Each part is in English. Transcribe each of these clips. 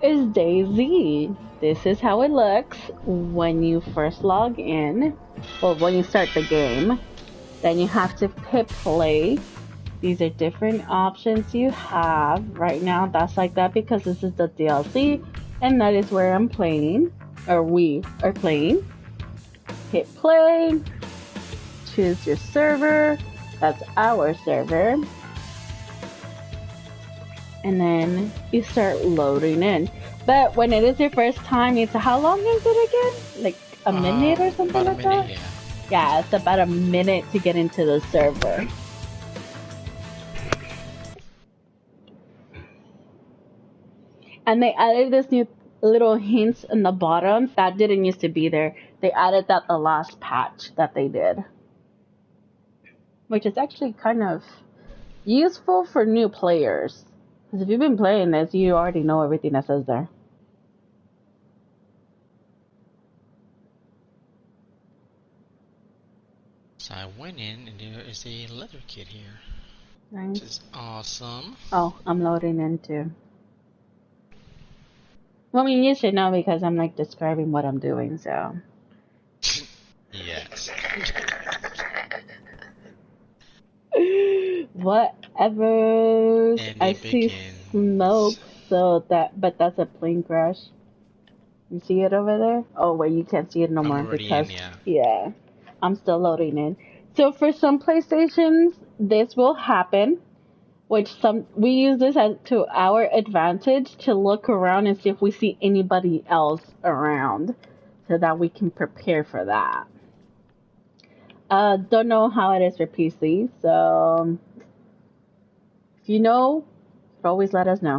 is Daisy. This is how it looks when you first log in. Well, when you start the game. Then you have to hit play. These are different options you have. Right now, that's like that because this is the DLC, and that is where I'm playing, or we are playing. Hit play, choose your server, that's our server, and then you start loading in. But when it is your first time, it's how long is it again? Like a minute or something about like a minute, that? yeah. Yeah, it's about a minute to get into the server. And they added this new little hints in the bottom that didn't used to be there. They added that the last patch that they did, which is actually kind of useful for new players. Because if you've been playing this, you already know everything that says there. So I went in, and there is a leather kit here, Nice. which is awesome. Oh, I'm loading in too. Well, I mean, you should know because I'm like describing what I'm doing, so. Yes. Whatever. And I it see begins. smoke, so but that's a plane crash. You see it over there? Oh, wait, you can't see it no I'm more already because, in, yeah. yeah, I'm still loading in. So for some PlayStations, this will happen, which we use this to our advantage to look around and see if we see anybody else around so that we can prepare for that. Don't know how it is for PC, so if you know, always let us know,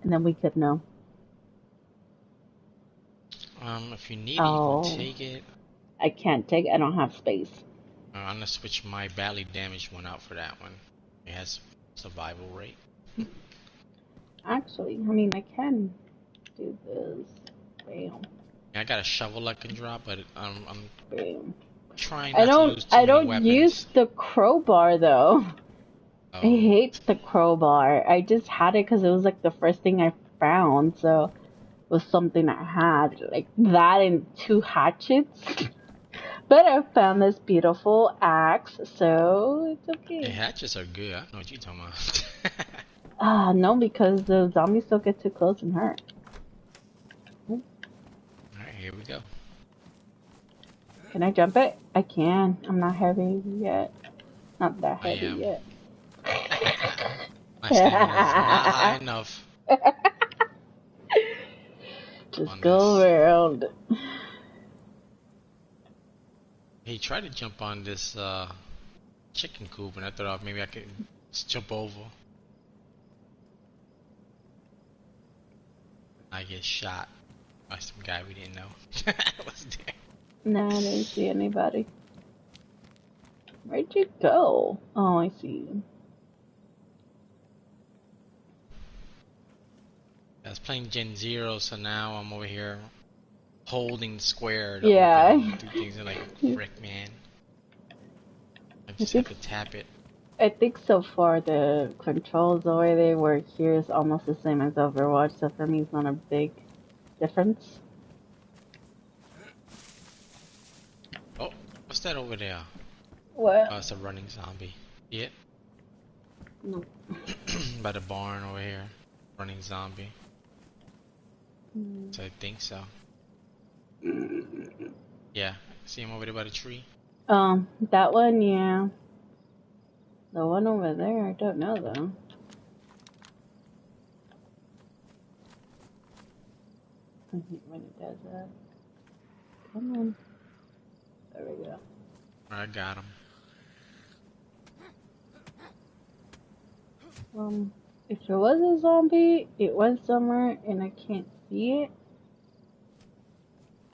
and then we could know. If you need it, you can Oh, take it. I can't take. I don't have space. I'm gonna switch my badly damaged one out for that one. It has survival rate. Actually, I mean, I can do this. Bam, I got a shovel I can drop, but I'm bam. trying not to lose too I many don't use weapons. the crowbar though. I Oh, hate the crowbar. I just had it because it was like the first thing I found, so it was something I had, like that and two hatchets. But I found this beautiful axe, so it's the okay. hatches are good. I don't know what you're talking about. Ah, no, because the zombies still get too close and hurt. Alright, here we go. Can I jump it? I can. I'm not heavy yet. Not that I heavy am. yet. My stamina's not high enough Just on go this. around. He tried to jump on this chicken coop, and I thought maybe I could just jump over. I get shot by some guy we didn't know was there. No, I didn't see anybody. Where'd you go? Oh, I see you. I was playing Gen Zero, so now I'm over here holding square to Yeah. open and do things. And like, frick, man. I just have to tap it. I think so far the controls the way they work here is almost the same as Overwatch, so for me it's not a big difference. Oh, what's that over there? What? Oh, it's a running zombie. See it? No. By the barn over here. Running zombie. So I think so. Yeah, see him over there by the tree? That one, yeah. The one over there, I don't know though. I hate when it does that. Come on. There we go. I got him. If there was a zombie, it went somewhere and I can't see it.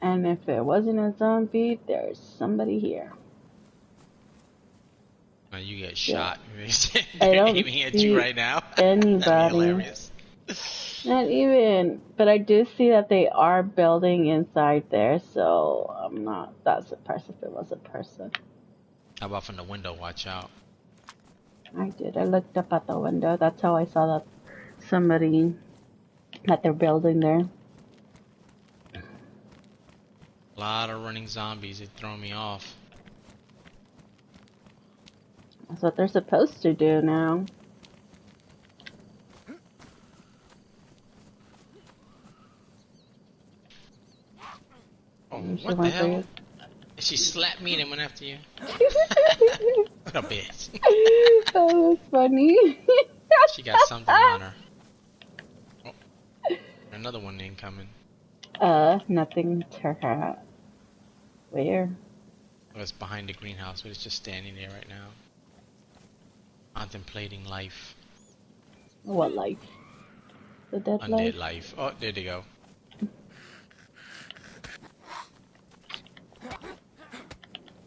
And if it wasn't a zombie, there's somebody here. Now you get shot. I don't aiming at see you right now. anybody. That'd be hilarious. Not even. But I do see that they are building inside there, so I'm not that surprised if it was a person. How about from the window? Watch out. I did. I looked up at the window. That's how I saw that somebody that they're building there. A lot of running zombies. They throw me off. That's what they're supposed to do now. Oh, She what the went for hell? you. She slapped me and then went after you. What a bitch. That was funny. She got something on her. Oh, another one incoming. Nothing to her. Where? Oh, it's behind the greenhouse, but it's just standing there right now. Contemplating life. What life? The dead life? Undead life. Oh, there they go.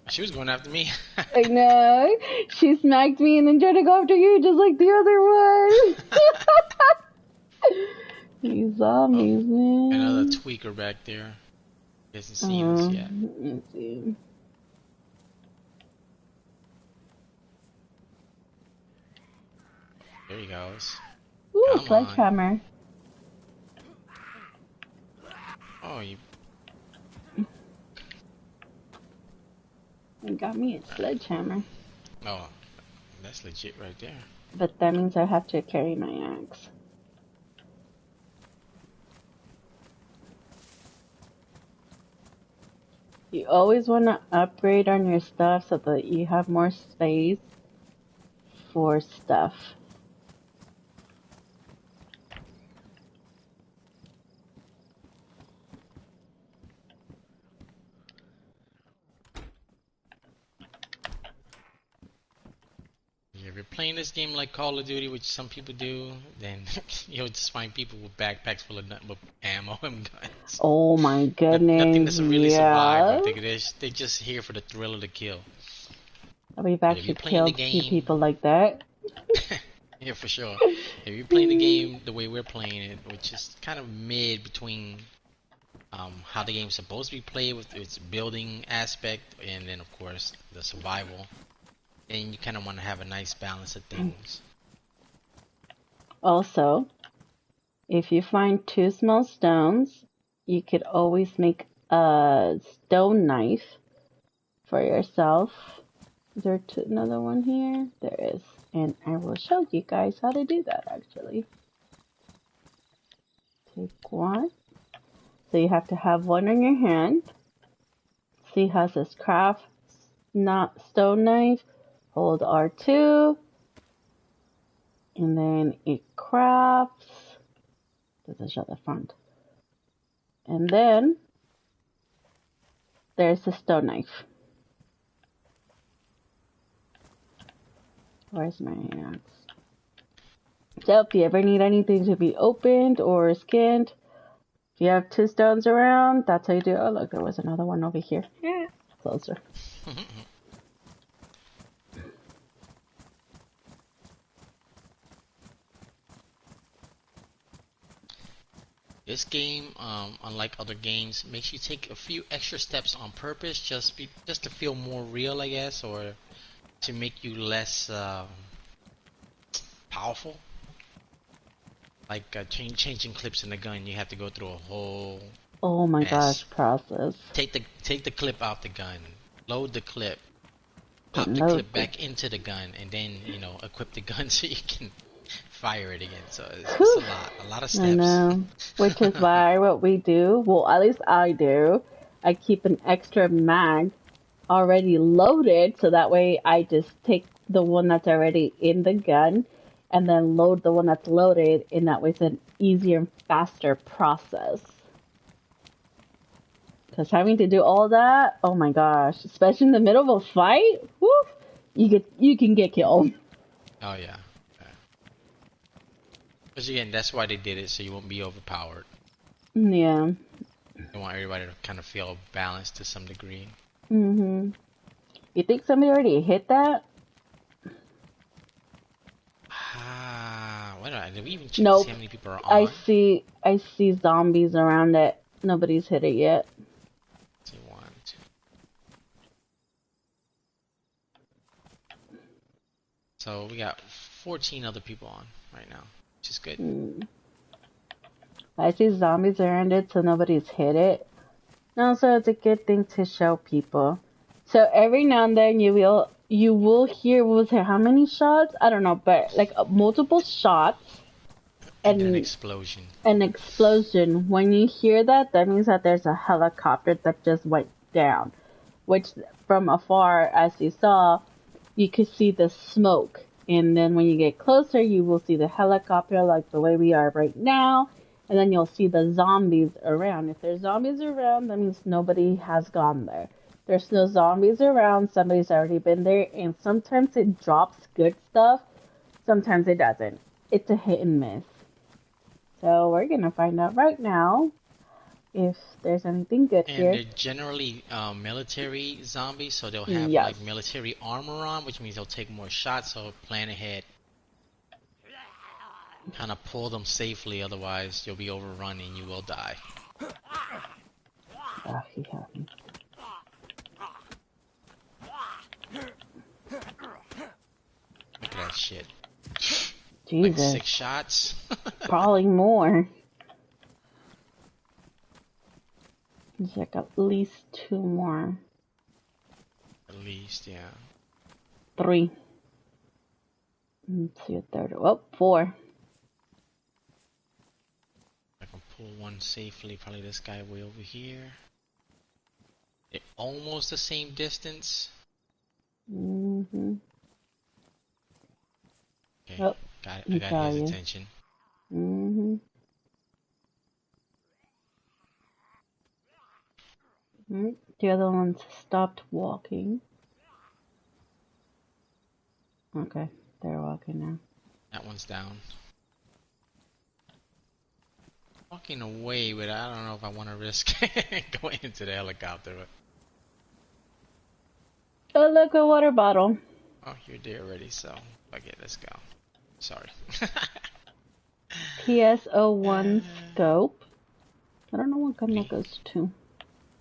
She was going after me. I know. She smacked me and then tried to go after you just like the other one. These zombies, man. Another tweaker back there. Hasn't seen us yet. Let's see. There he goes. Ooh, Come sledgehammer. Oh, you. You got me a sledgehammer. Oh, that's legit right there. But that means I have to carry my axe. You always want to upgrade on your stuff so that you have more space for stuff. If you're playing this game like Call of Duty, which some people do, then you'll just find people with backpacks full of nothing but ammo and guns. Oh my Nothing goodness, that's really survive. yeah. They're just here for the thrill of the kill. We've But if you're actually playing the killed two game, people like that. yeah, for sure. If you're playing the game the way we're playing it, which is kind of mid between how the game's supposed to be played with its building aspect and then of course the survival, then you kind of want to have a nice balance of things. Also, if you find two small stones, you could always make a stone knife for yourself. Is there another one here? There is. And I will show you guys how to do that actually. Take one. So you have to have one in your hand. See how it says craft not stone knife. Hold R2. And then it crafts. Doesn't show the front. And then there's the stone knife. Where's my axe? So if you ever need anything to be opened or skinned, if you have two stones around, that's how you do it. Oh look, there was another one over here. Yeah, closer. This game, unlike other games, makes you take a few extra steps on purpose, just to feel more real, I guess, or to make you less powerful. Like changing clips in the gun, you have to go through a whole Oh my mess. gosh, process. Take the clip out the gun, load the clip, pop And the load clip the... back into the gun, and then equip the gun so you can fire it again. So it's Whew. a lot of steps. I know. Which is why what we do, well at least I do, I keep an extra mag already loaded so that way I just take the one that's already in the gun and then load the one that's loaded, and that way it's an easier and faster process. Because having to do all that, oh my gosh, especially in the middle of a fight, whoo, you can get killed. Oh yeah. Because again, that's why they did it, so you won't be overpowered. Yeah. They want everybody to kind of feel balanced to some degree. Mhm. You think somebody already hit that? Did we even check Nope. to see how many people are on? I see zombies around it. Nobody's hit it yet. Let's see, 1, 2. So we got 14 other people on right now, which is good. I see zombies around it, so nobody's hit it. And also, it's a good thing to show people. So every now and then you will hear, what was it, how many shots? I don't know, but like multiple shots And then and explosion. an explosion. When you hear that, that means that there's a helicopter that just went down. Which, from afar, as you saw, you could see the smoke. And then when you get closer, you will see the helicopter like the way we are right now. And then you'll see the zombies around. If there's zombies around, that means nobody has gone there. There's no zombies around, somebody's already been there. And sometimes it drops good stuff, sometimes it doesn't. It's a hit and miss. So we're gonna find out right now if there's anything good And here. they're generally military zombies, so they'll have Yes. like military armor on, which means they'll take more shots. So plan ahead, kind of pull them safely. Otherwise, you'll be overrun and you will die. Ah, he had me. Look at that shit. Like Jesus. 6 shots. Probably more. There's like at least 2 more. At least, yeah. 3. Let's see a third. Oh, 4. I can pull one safely. Probably this guy way over here. They're almost the same distance. Mm-hmm. Okay, Oh, I got his attention. Mm-hmm. The other ones stopped walking. Okay, they're walking now. That one's down. Walking away, but I don't know if I want to risk going into the helicopter. But... Oh, look, a water bottle. Oh, you're there already, so okay, let's go. Sorry. PSO1 scope. I don't know what gun that goes to.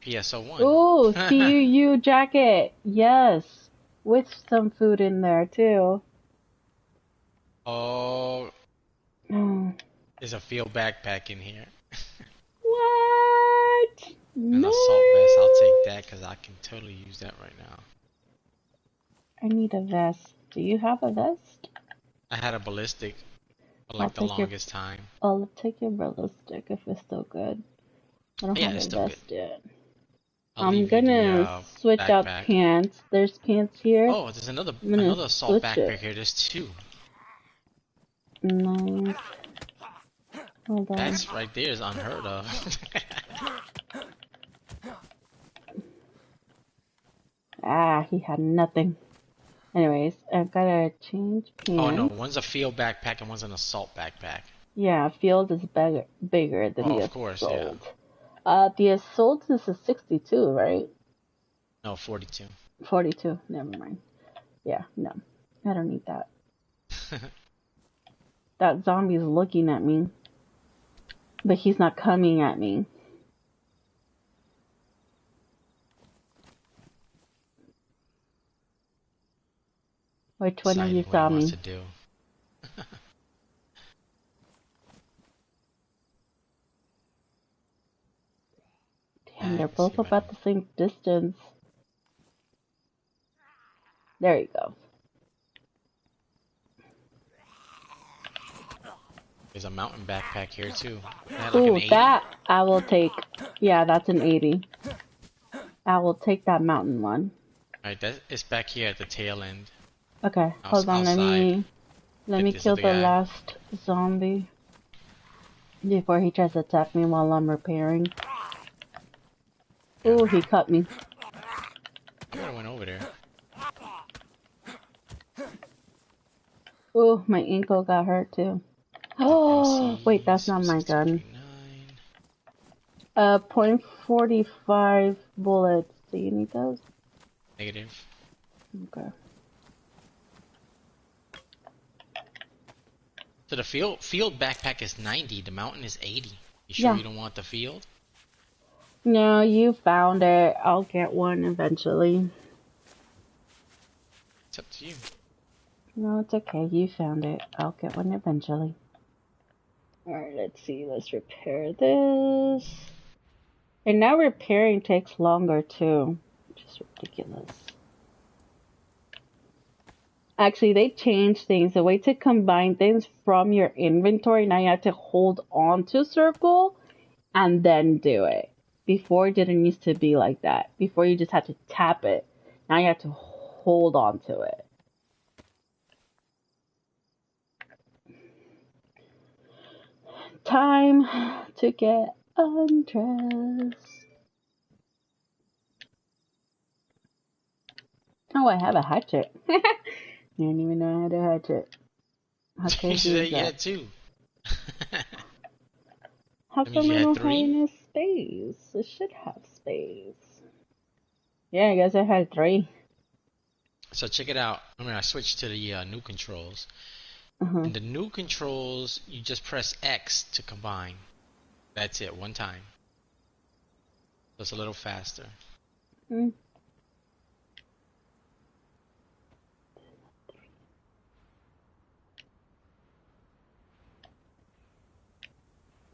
PSO1. Oh, CUU jacket. Yes. With some food in there, too. Oh. Oh. There's a field backpack in here. What? An No. assault vest. I'll take that because I can totally use that right now. I need a vest. Do you have a vest? I had a ballistic for like the longest time. I'll take your ballistic if it's still good. I don't have a vest yet. I'm gonna switch out pants. There's pants here. Oh, there's another assault backpack here. There's 2. Nice. Hold on. That's right there is unheard of. Ah, he had nothing. Anyways, I've gotta change pants. Oh no, one's a field backpack and one's an assault backpack. Yeah, field is bigger than the assault. Of course, yeah. The assault is a 62, right? No, 42. 42, never mind. Yeah, no, I don't need that. That zombie is looking at me, but he's not coming at me. Which one of you saw me? Damn, they're both about the same distance. There you go. There's a mountain backpack here too. Ooh, that I will take. Yeah, that's an 80. I will take that mountain one. Alright, it's back here at the tail end. Okay, hold on, let me kill the last zombie before he tries to attack me while I'm repairing. Ooh, he cut me. I would've went over there. Ooh, my ankle got hurt too. Oh, wait, that's not my gun. .45 bullets. Do you need those? Negative. Okay. So the field backpack is 90. The mountain is 80. You sure you don't want the field? No, you found it. I'll get one eventually. It's up to you. No, it's okay. You found it. I'll get one eventually. Alright, let's see. Let's repair this. And now repairing takes longer too. Just ridiculous. Actually, they changed things. The way to combine things from your inventory, now you have to hold on to circle and then do it. Before it didn't used to be like that. Before you just had to tap it. Now you have to hold on to it. Time to get undressed. Oh, I have a hatchet. I didn't even know I had a hatchet. How You crazy said is you that? had two. How That means come you I had don't have three. enough space? It should have space. Yeah, I guess I had 3. So check it out. I switched to the new controls. Uh-huh. In the new controls, you just press X to combine. That's it, one time. So it's a little faster. Mm.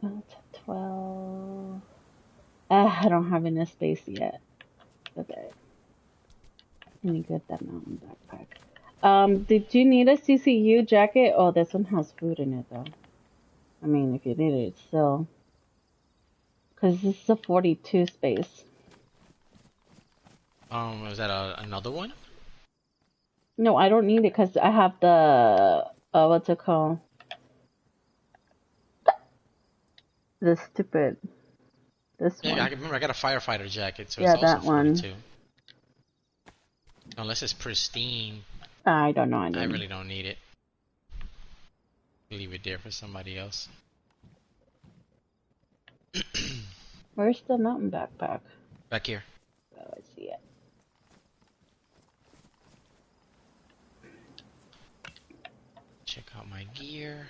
Well, it's at 12. I don't have enough space yet. Okay. Let me get that mountain backpack. Did you need a CCU jacket? Oh, this one has food in it though. I mean, if you need it, it's still. Because this is a 42 space. Was that another one? No, I don't need it because I have the, what's it called? The stupid, this Yeah, I one. remember I got a firefighter jacket, so it's Yeah, also that one. 42. Unless it's pristine, I don't know. I I didn't. really don't need it. Leave it there for somebody else. Where's the mountain backpack? Back here. Oh, I see it. Check out my gear.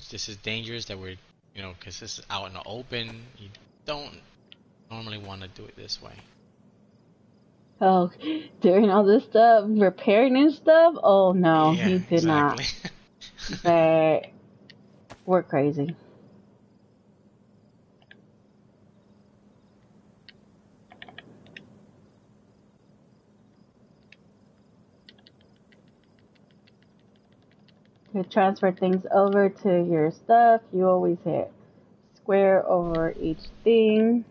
This is dangerous that we're, because this is out in the open. You don't normally want to do it this way. Oh, doing all this stuff, repairing and stuff? Oh no, Yeah, he did not. exactly. But we're crazy. To transfer things over to your stuff, you always hit square over each thing,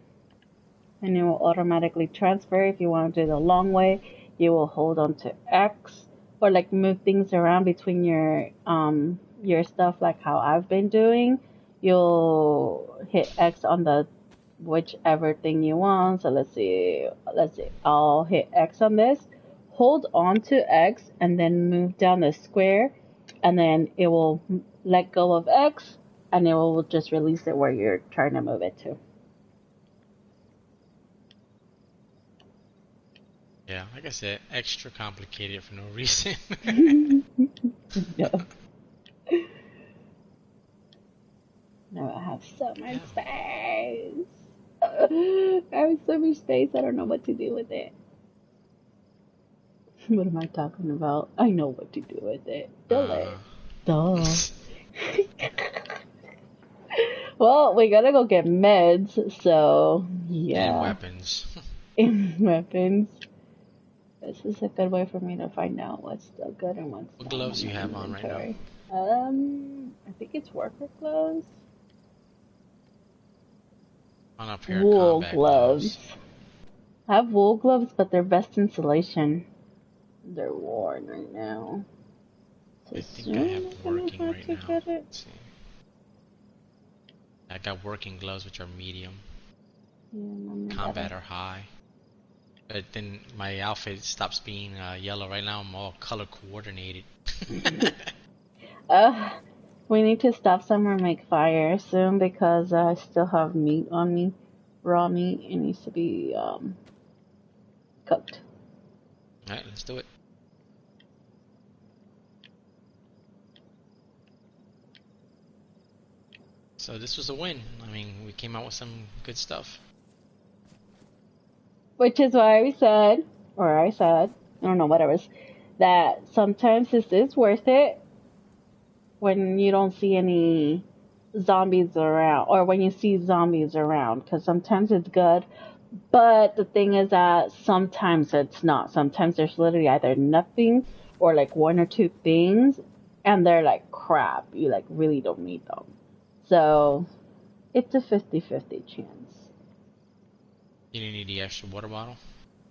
and it will automatically transfer. If you want to do the long way, you will hold on to X, or like move things around between your stuff, like how I've been doing. You'll hit X on the whichever thing you want. So let's see, I'll hit X on this, hold on to X, and then move down the square, and then it will let go of X, and it will just release it where you're trying to move it to. Yeah, like I said, extra complicated for no reason. Yeah. Now I have so much Yeah. space. I have so much space, I don't know what to do with it. What am I talking about? I know what to do with it. Fill it. Uh-huh. Duh. Well, we gotta go get meds, so And yeah. weapons. In weapons. This is a good way for me to find out what's still good and what's What not gloves in you my have on right now? inventory. I think it's worker gloves. On a pair of Wool combat gloves. gloves. I have wool gloves, but they're best insulation. They're worn right now. So I think I have soon I'm gonna working have right to now. get it. Let's see. I got working gloves, which are medium. Yeah, mommy gotta. Combat are high. But then my outfit stops being yellow. Right now I'm all color coordinated. Uh, we need to stop somewhere and make fire soon because I still have meat on me. Raw meat. It needs to be cooked. Alright, let's do it. So this was a win. I mean, we came out with some good stuff. Which is why we said, or I said, I don't know what it was. that sometimes this is worth it when you don't see any zombies around, or when you see zombies around, because sometimes it's good. But the thing is that sometimes it's not. Sometimes there's literally either nothing or like one or two things, and they're like crap. You like really don't need them. So it's a 50-50 chance. You didn't need the extra water bottle?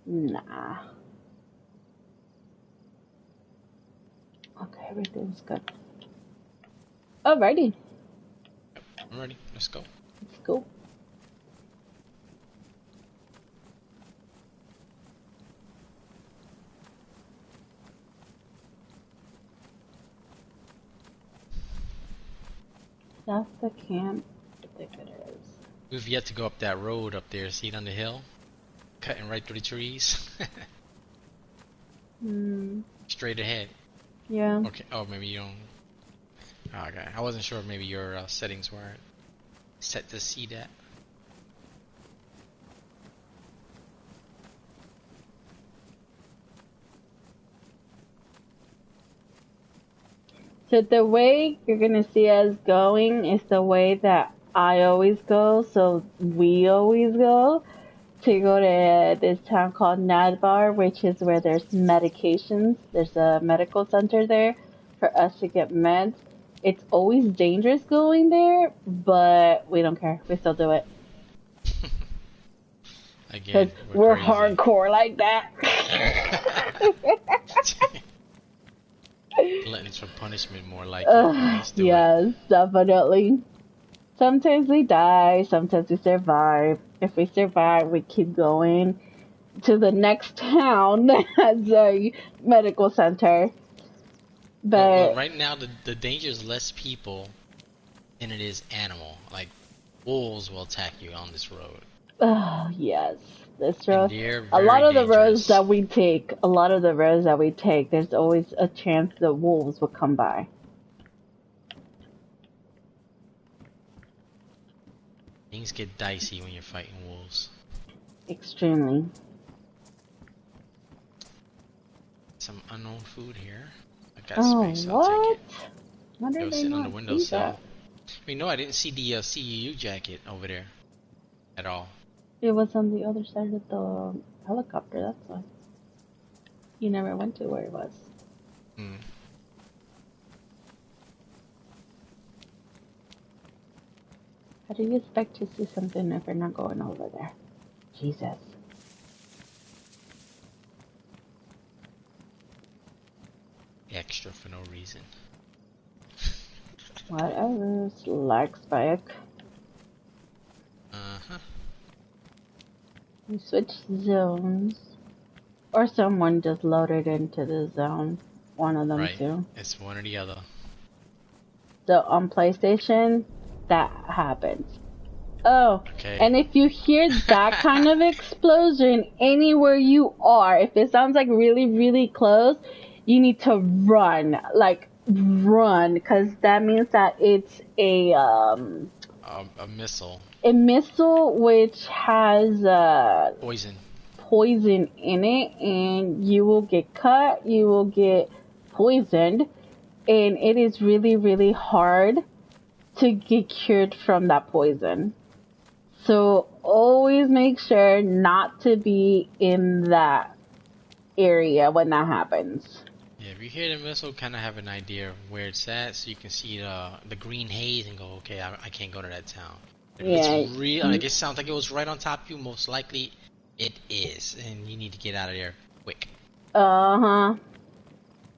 Nah. Okay, everything's good. Alrighty. I'm ready. Let's go. Let's go. That's the camp. I think it is. We've yet to go up that road up there. See it on the hill? Cutting right through the trees. Straight ahead. Yeah. Okay. Oh, maybe you don't. Oh, okay. I wasn't sure if maybe your settings weren't set to see that. So the way you're gonna see us going is the way that I always go. So we always go to this town called Nadvar, which is where there's medications. There's a medical center there for us to get meds. It's always dangerous going there, but we don't care. We still do it. Again, we're crazy. hardcore like that. Gluttons for punishment, more like yes, definitely. Sometimes we die, sometimes we survive. If we survive, we keep going to the next town that has a medical center. But well, right now the danger is less people than it is animal. Like wolves will attack you on this road. Oh yes, this road. A lot of dangerous. the roads that we take, there's always a chance the wolves will come by. Things get dicey when you're fighting wolves. Extremely. Some unknown food here. I got space. What? I'll take it. Why did It was they sitting not on the windowsill. that? I mean, no, I didn't see the CEU jacket over there at all. It was on the other side of the helicopter, that's why. You never went to where it was. Hmm. How do you expect to see something if you're not going over there? Jesus. Extra for no reason. Whatever. Lag spike. Uh-huh. We switched zones. Or someone just loaded into the zone. One of them Right. two. It's one or the other. So on PlayStation, that happens. Oh, okay. And if you hear that kind of explosion anywhere you are, if it sounds like really, really close, you need to run. Like, run. Because that means that it's a missile. A missile which has poison in it, and you will get cut, you will get poisoned, and it is really, really hard to get cured from that poison. So always make sure not to be in that area when that happens. Yeah, if you hear the missile, kind of have an idea of where it's at, so you can see the green haze and go, okay, I can't go to that town. If it's real, like it sounds like it was right on top of you, most likely it is, and you need to get out of there quick. Uh-huh.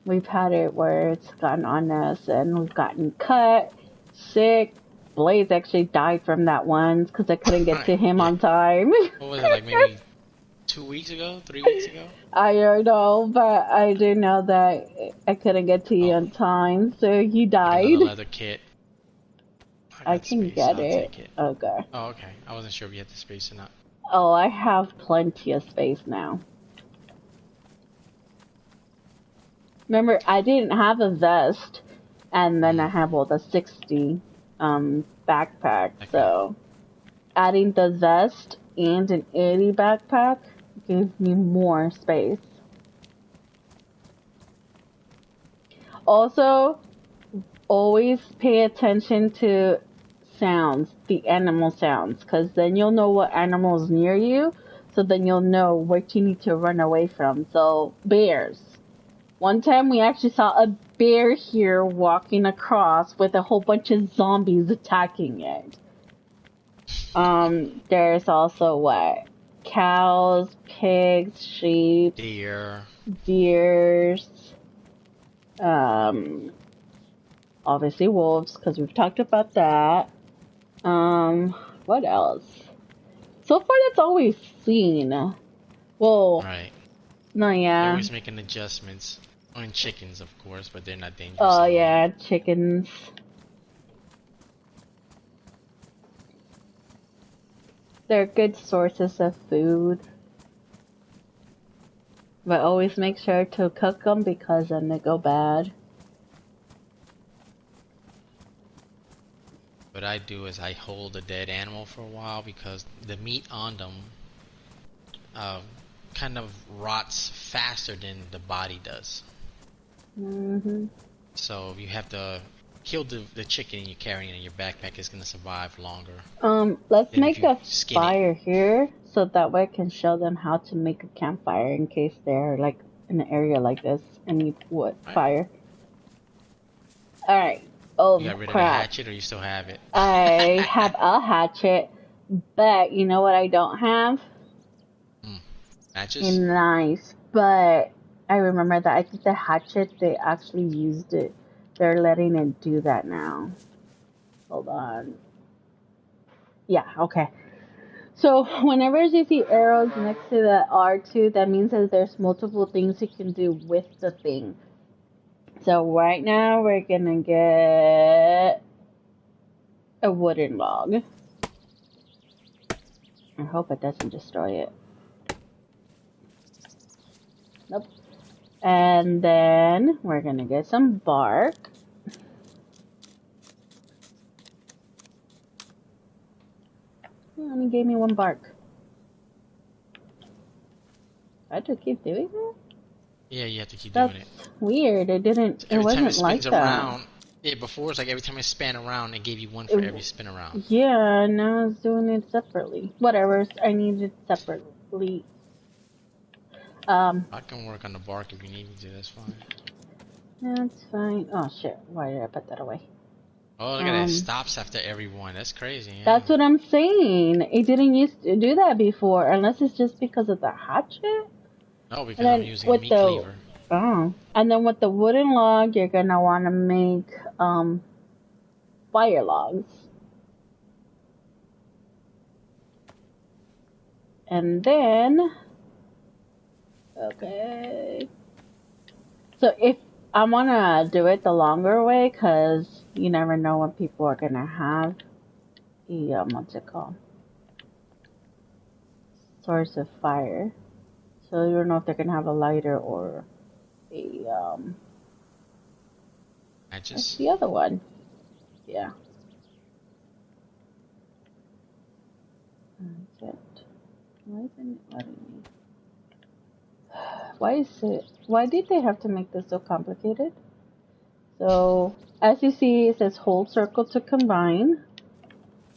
We've had it where it's gotten on us, and we've gotten cut, sick. Blaze actually died from that once because I couldn't get to him on time. What was it, like maybe 2 weeks ago, 3 weeks ago? I don't know, but I do know that I couldn't get to you on time, so he died. Another leather kit. I can get it. Take it. Okay. Oh, okay. I wasn't sure if you had the space or not. Oh, I have plenty of space now. Remember, I didn't have a vest, and then I have the 60 backpack, so adding the vest and an 80 backpack gave me more space. Also, always pay attention to sounds, the animal sounds, because then you'll know what animal is near you, so then you'll know what you need to run away from. So, bears. One time we actually saw a bear here walking across with a whole bunch of zombies attacking it. There's also what? Cows, pigs, sheep, Deer. deers, um, obviously wolves, because we've talked about that. What else? So far, that's all we've seen. Well, Right. no, They're yeah. always making adjustments on chickens, of course, but they're not dangerous Oh, at all. yeah, chickens. They're good sources of food. But always make sure to cook them because then they go bad. What I do is I hold a dead animal for a while because the meat on them uh, kind of rots faster than the body does. Hmm. So you have to kill the chicken you're carrying in your backpack is going to survive longer Let's than if make you a skin it. fire here so that way I can show them how to make a campfire in case they're like in an area like this and need wood Right? fire. Alright. You Oh got rid of the crap. hatchet or you still have it? I have a hatchet, but you know what I don't have? Hmm. A Matches? knife. But I remember that I think the hatchet they actually used it. They're letting it do that now. Hold on. Yeah, okay. So whenever you see arrows next to the R2, that means that there's multiple things you can do with the thing. So right now we're gonna get a wooden log. I hope it doesn't destroy it. Nope. And then we're gonna get some bark. It only gave me one bark. I have to keep doing that? Yeah, you have to keep doing That's it. weird. It didn't. So It every time it wasn't spins like that. around, yeah, before it's like every time it span around, it gave you one for every It, spin around. yeah, now I was doing it separately. Whatever. I need it separately. Um, I can work on the bark if you need me to, that's fine. that's fine. Oh shit! Why did I put that away? Oh, look at that. It Um, stops after every one. That's crazy, yeah. that's what I'm saying. It didn't used to do that before, unless it's just because of the hatchet. No, And because I'm then using a with meat the cleaver. and then with the wooden log, you're gonna want to make fire logs, and then okay. So if I wanna do it the longer way, cause you never know when people are gonna have the what's it called, source of fire. So you don't know if they're gonna have a lighter or a what's Matches. the other one? Yeah. That's it. Why isn't it letting me? Why is it? Why did they have to make this so complicated? So as you see, it says hold circle to combine.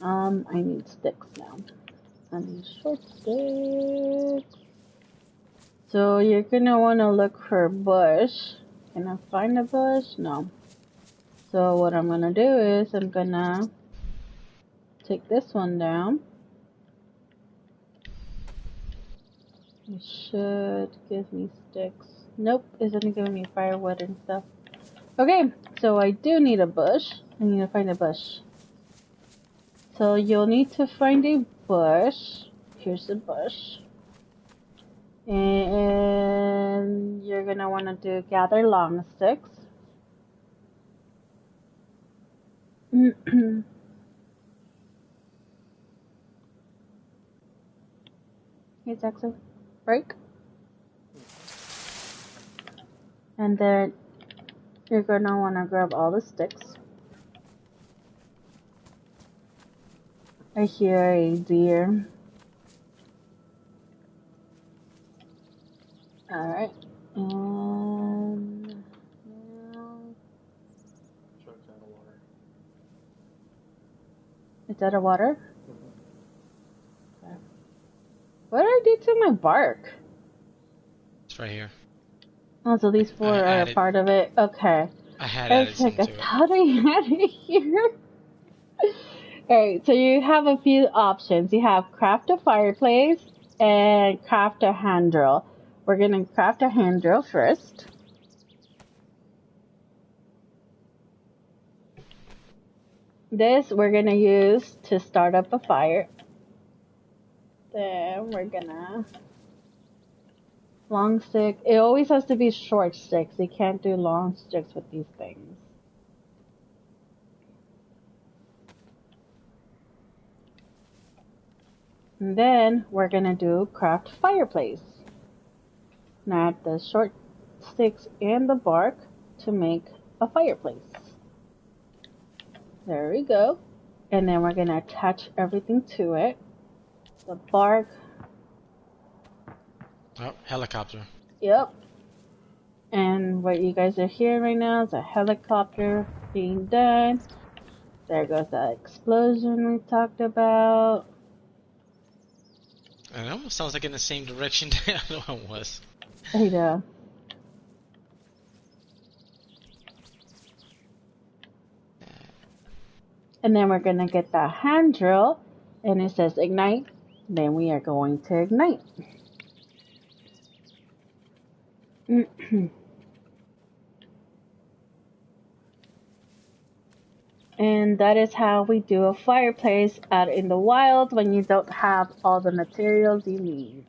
I need sticks now. I need short sticks. So you're gonna wanna look for a bush. Can I find a bush? No. So what I'm gonna do is I'm gonna take this one down. It should give me sticks. Nope, it's only giving me firewood and stuff. Okay, so I do need a bush. I need to find a bush. So you'll need to find a bush. Here's the bush. And you're gonna want to do gather long sticks. Hey, Jackson. Break. And then you're gonna want to grab all the sticks. I hear a deer. Alright. And now Is that a water? What did I do to my bark? It's right here. Oh, so these I four are added. part of it? Okay. I had I added was like, some I to it. thought I had it here. Alright, so you have a few options. You have craft a fireplace and craft a hand drill. We're going to craft a hand drill first. This we're going to use to start up a fire. Then we're going to... Long stick. It always has to be short sticks. You can't do long sticks with these things. And then we're going to do craft fireplace. Now add the short sticks and the bark to make a fireplace. There we go. And then we're going to attach everything to it. The bark. Oh, helicopter. Yep. And what you guys are hearing right now is a helicopter being done. There goes that explosion we talked about. And it almost sounds like in the same direction the other one was. I know. And then we're going to get that hand drill. And it says ignite. Then we are going to ignite. And that is how we do a fireplace out in the wild when you don't have all the materials you need.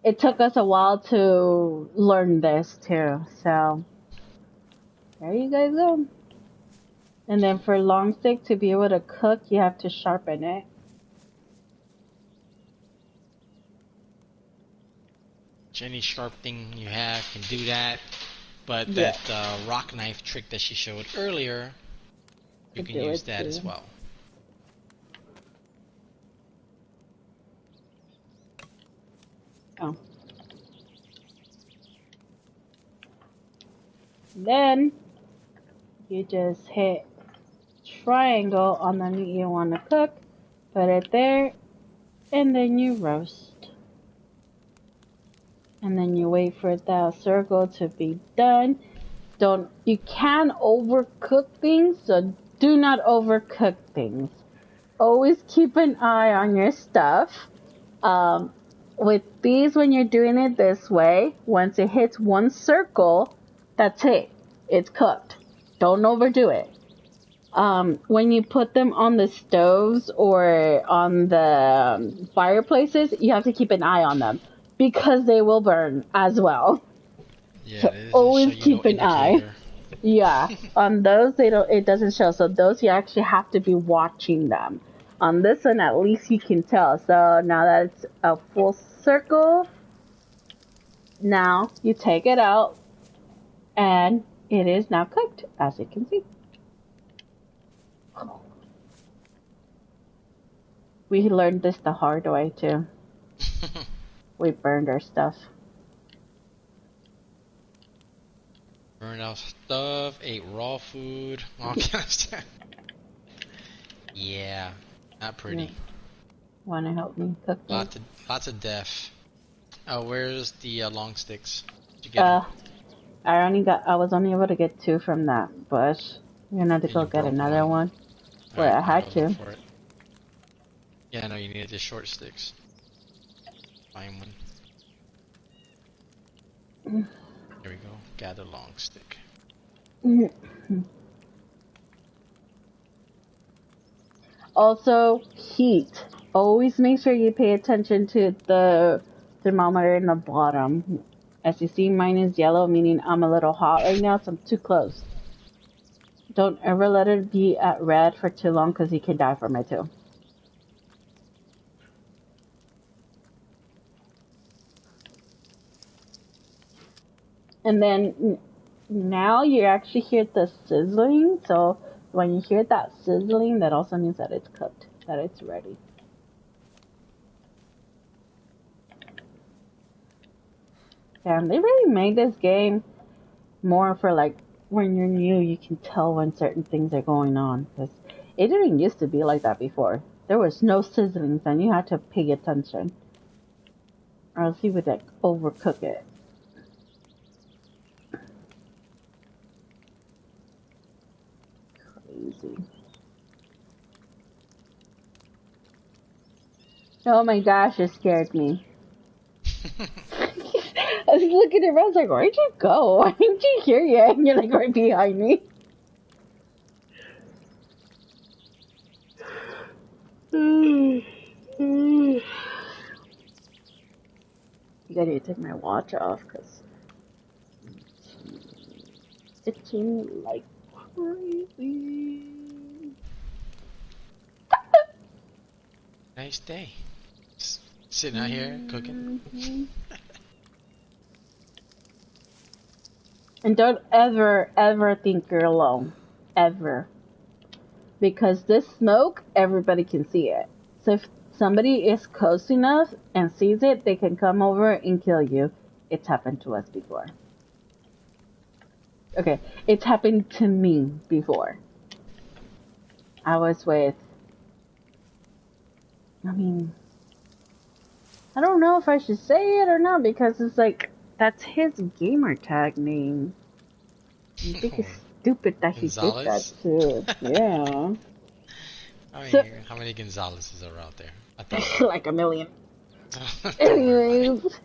It took us a while to learn this too, so there you guys go. And then for long stick, to be able to cook, you have to sharpen it. Any sharp thing you have can do that. But Yeah. that rock knife trick that she showed earlier, you can use that as well. Oh. Then you just hit triangle on the meat you want to cook, put it there, and then you roast. And then you wait for that circle to be done. You can overcook things, so do not overcook things. Always keep an eye on your stuff. With these, when you're doing it this way, once it hits one circle, that's it. It's cooked. Don't overdo it. When you put them on the stoves or on the fireplaces, you have to keep an eye on them because they will burn as well. Yeah, So always keep an eye. Yeah, on those it doesn't show. So those you actually have to be watching them. On this one, at least you can tell. So now that it's a full circle, now you take it out, and it is now cooked, as you can see. We learned this the hard way too. We burned our stuff. Burned out stuff, ate raw food, all kinds of stuff. Yeah, not pretty. Yeah. Wanna help me cook this? Lots of death. Oh, where's the long sticks? Did you get them? I was only able to get 2 from that bush. You're gonna have to And go you get broke another one. Wait, Alright, I I'll had go to. look for it. Yeah, I know you needed the short sticks. Find one. Here we go. Gather long stick. Also, heat. Always make sure you pay attention to the thermometer in the bottom. As you see, mine is yellow, meaning I'm a little hot right now, so I'm too close. Don't ever let it be at red for too long because you can die from it too. And then now you actually hear the sizzling, so when you hear that sizzling, that also means that it's cooked, that it's ready. Damn, they really made this game more for like when you're new, you can tell when certain things are going on. Because It didn't used to be like that before. There was no sizzling, and you had to pay attention, or else he would like overcook it. Crazy. Oh my gosh, it scared me. I was looking around, I was like, where'd you go? I didn't you hear you? And you're like right behind me. You gotta take my watch off because it's itching like crazy. Nice day. Sitting out here cooking. And don't ever think you're alone. Ever. Because this smoke, everybody can see it. So if somebody is close enough and sees it, they can come over and kill you. It's happened to us before. Okay, it's happened to me before. I was with, I mean, I don't know if I should say it or not because it's like, that's his gamer tag name. I think it's stupid that he did that Gonzalez? too. Yeah. So, How many Gonzaleses are out there? I thought like a million. don't worry about it. Anyways,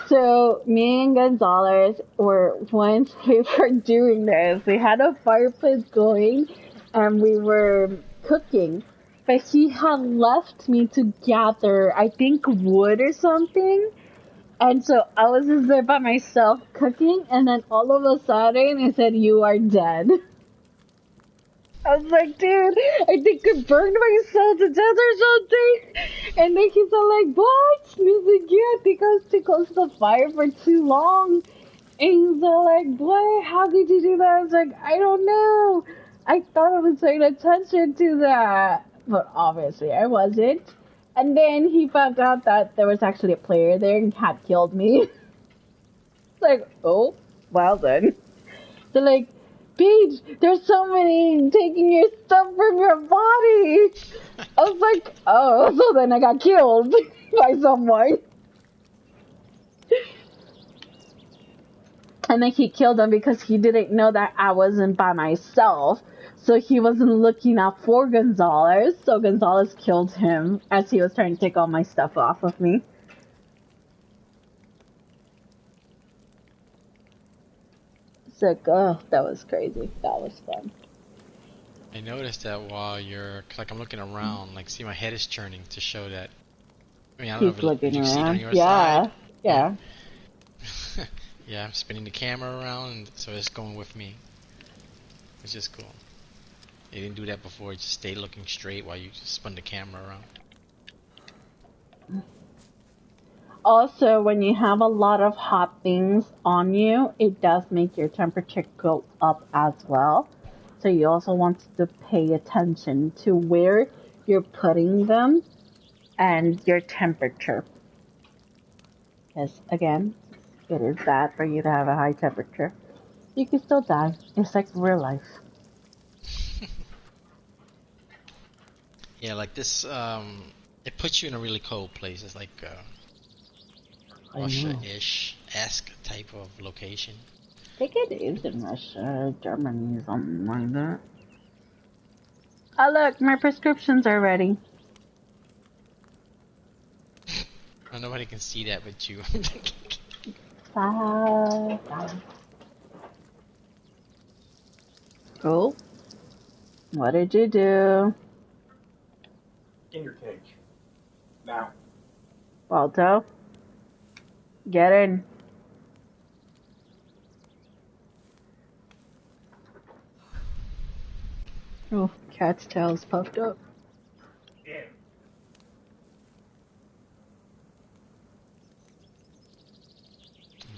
so me and Gonzalez were, once we were doing this, we had a fireplace going and we were cooking. But he had left me to gather, I think, wood or something. And so I was just there by myself cooking, and then all of a sudden it said, "You are dead." I was like, dude, I think I burned myself to death or something. And then he's all like, what? And he's like, yeah, I think I was too close to the fire for too long. And he's all like, boy, how did you do that? I was like, I don't know. I thought I was paying attention to that. But obviously I wasn't. And then he found out that there was actually a player there and had killed me. It's like, oh, well then. They're like, Paige, there's somebody taking your stuff from your body. I was like, oh, so then I got killed by someone. And then he killed him because he didn't know that I wasn't by myself. So he wasn't looking out for Gonzalez. So Gonzalez killed him as he was trying to take all my stuff off of me. It's like, oh, that was crazy. That was fun. I noticed that while you're, like, I'm looking around, like, see my head is turning to show that. I mean, I don't He's know if looking you see it on around. your Yeah, side. yeah. Yeah, I'm spinning the camera around, and so it's going with me. It's just cool. You didn't do that before. You just stayed looking straight while you just spun the camera around. Also, when you have a lot of hot things on you, it does make your temperature go up as well. So you also want to pay attention to where you're putting them and your temperature. Because, again, it is bad for you to have a high temperature. You can still die. It's like real life. Yeah, like this, it puts you in a really cold place. It's like Russia-ish-esque type of location. I think it is in Russia, Germany, something like that. Oh, look, my prescriptions are ready. Nobody can see that but you. Bye. Cool. What did you do? In your cage. Now. Balto? Get in. Oh, cat's tail's puffed up. In. I'm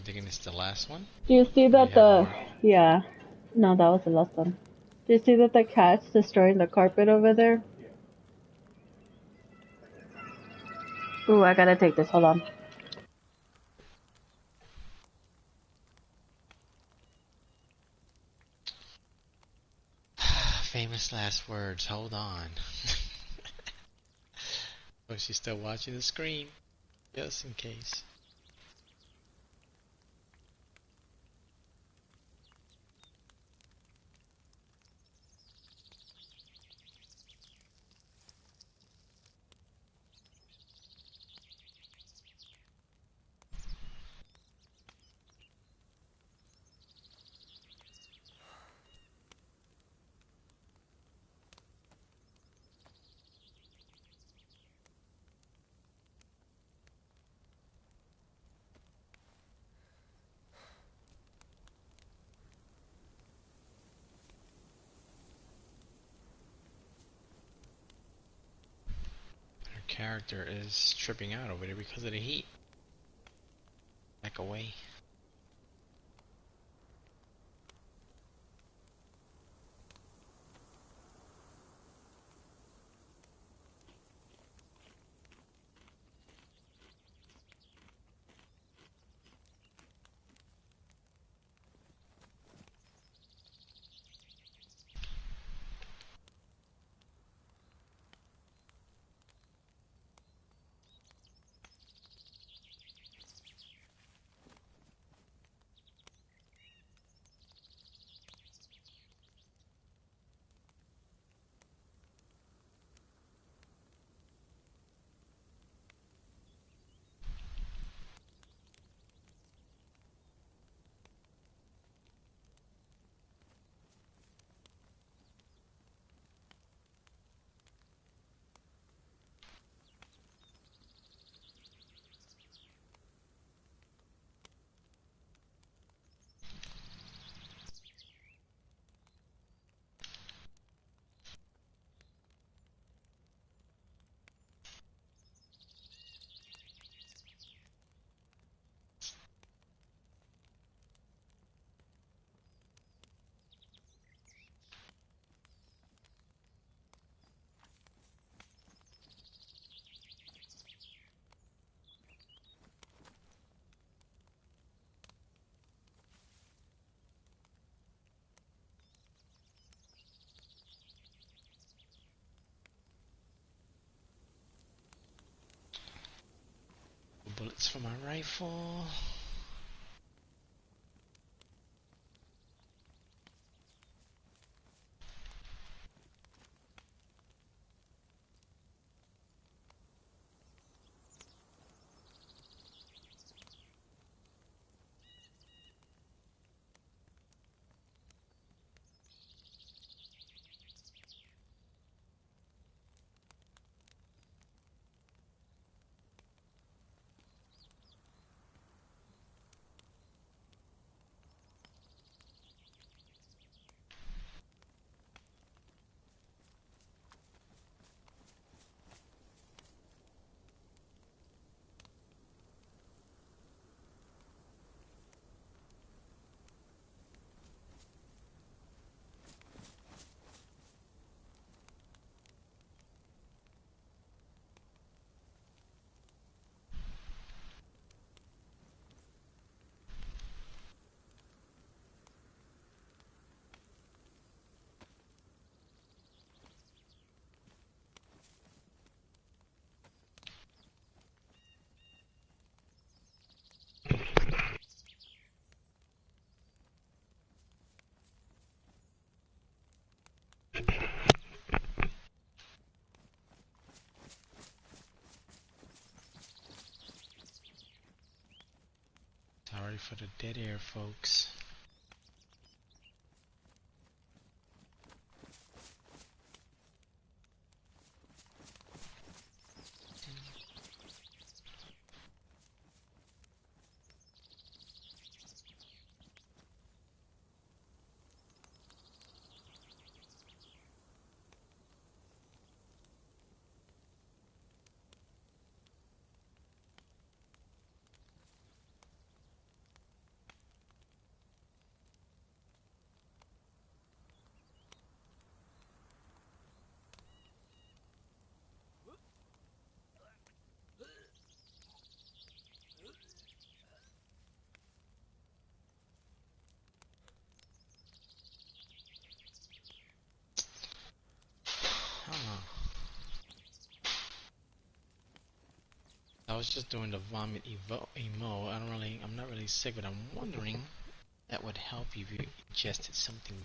thinking it's the last one. Do you see that Yeah. Yeah. No, that was the last one. Do you see that the cat's destroying the carpet over there? Ooh, I gotta take this. Hold on. Famous Famous last words. Hold on. Oh, she's still watching the screen. Just in case. Her character is tripping out over there because of the heat. Back away. Bullets for my rifle. Sorry for the dead air, folks. was just doing the vomit emo. I'm not really sick, but I'm wondering that would help you if you ingested something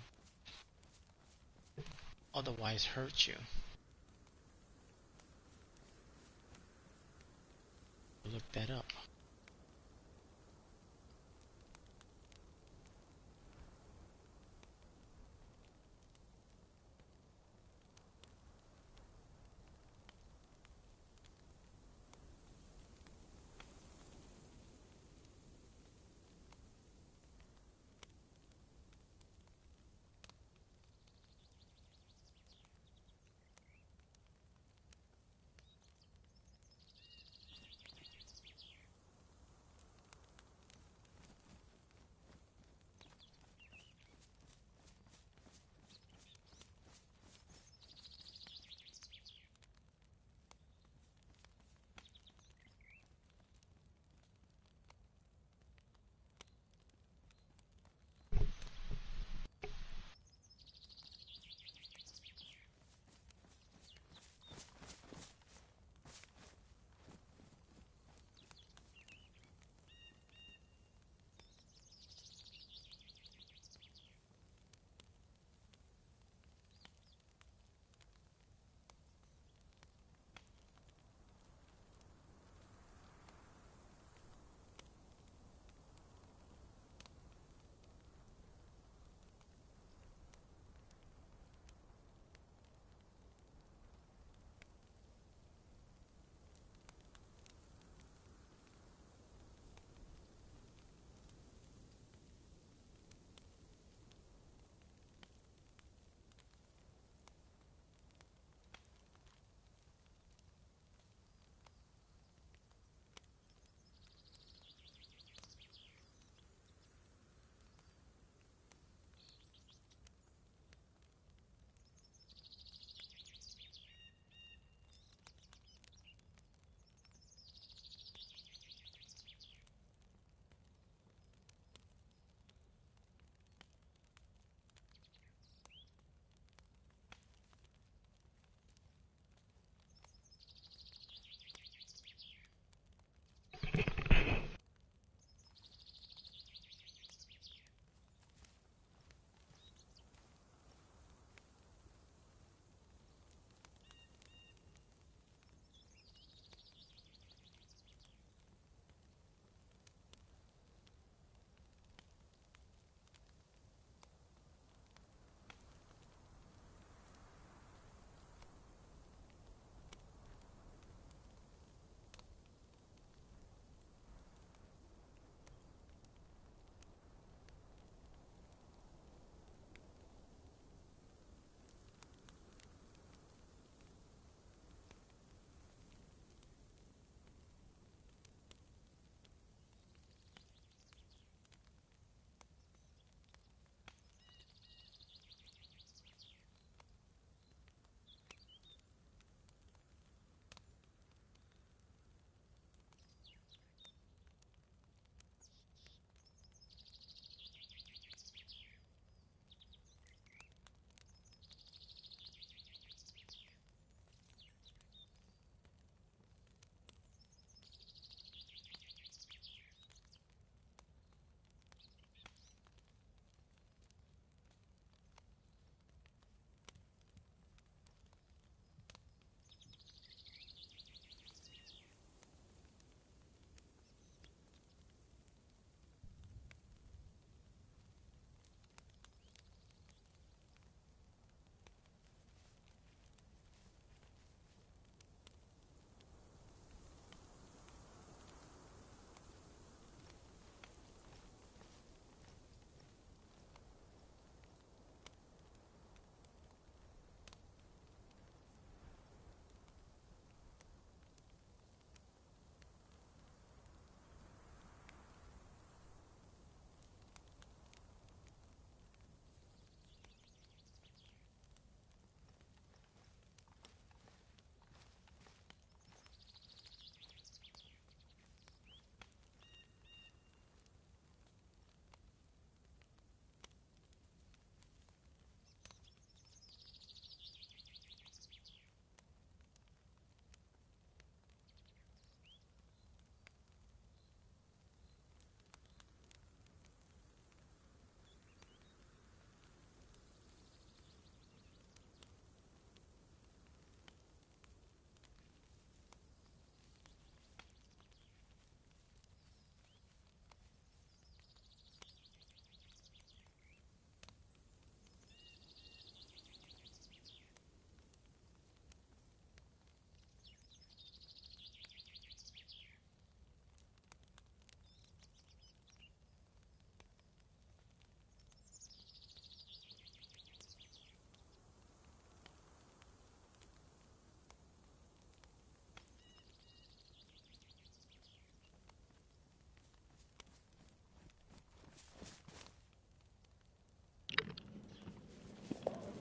otherwise hurt you. Look that up.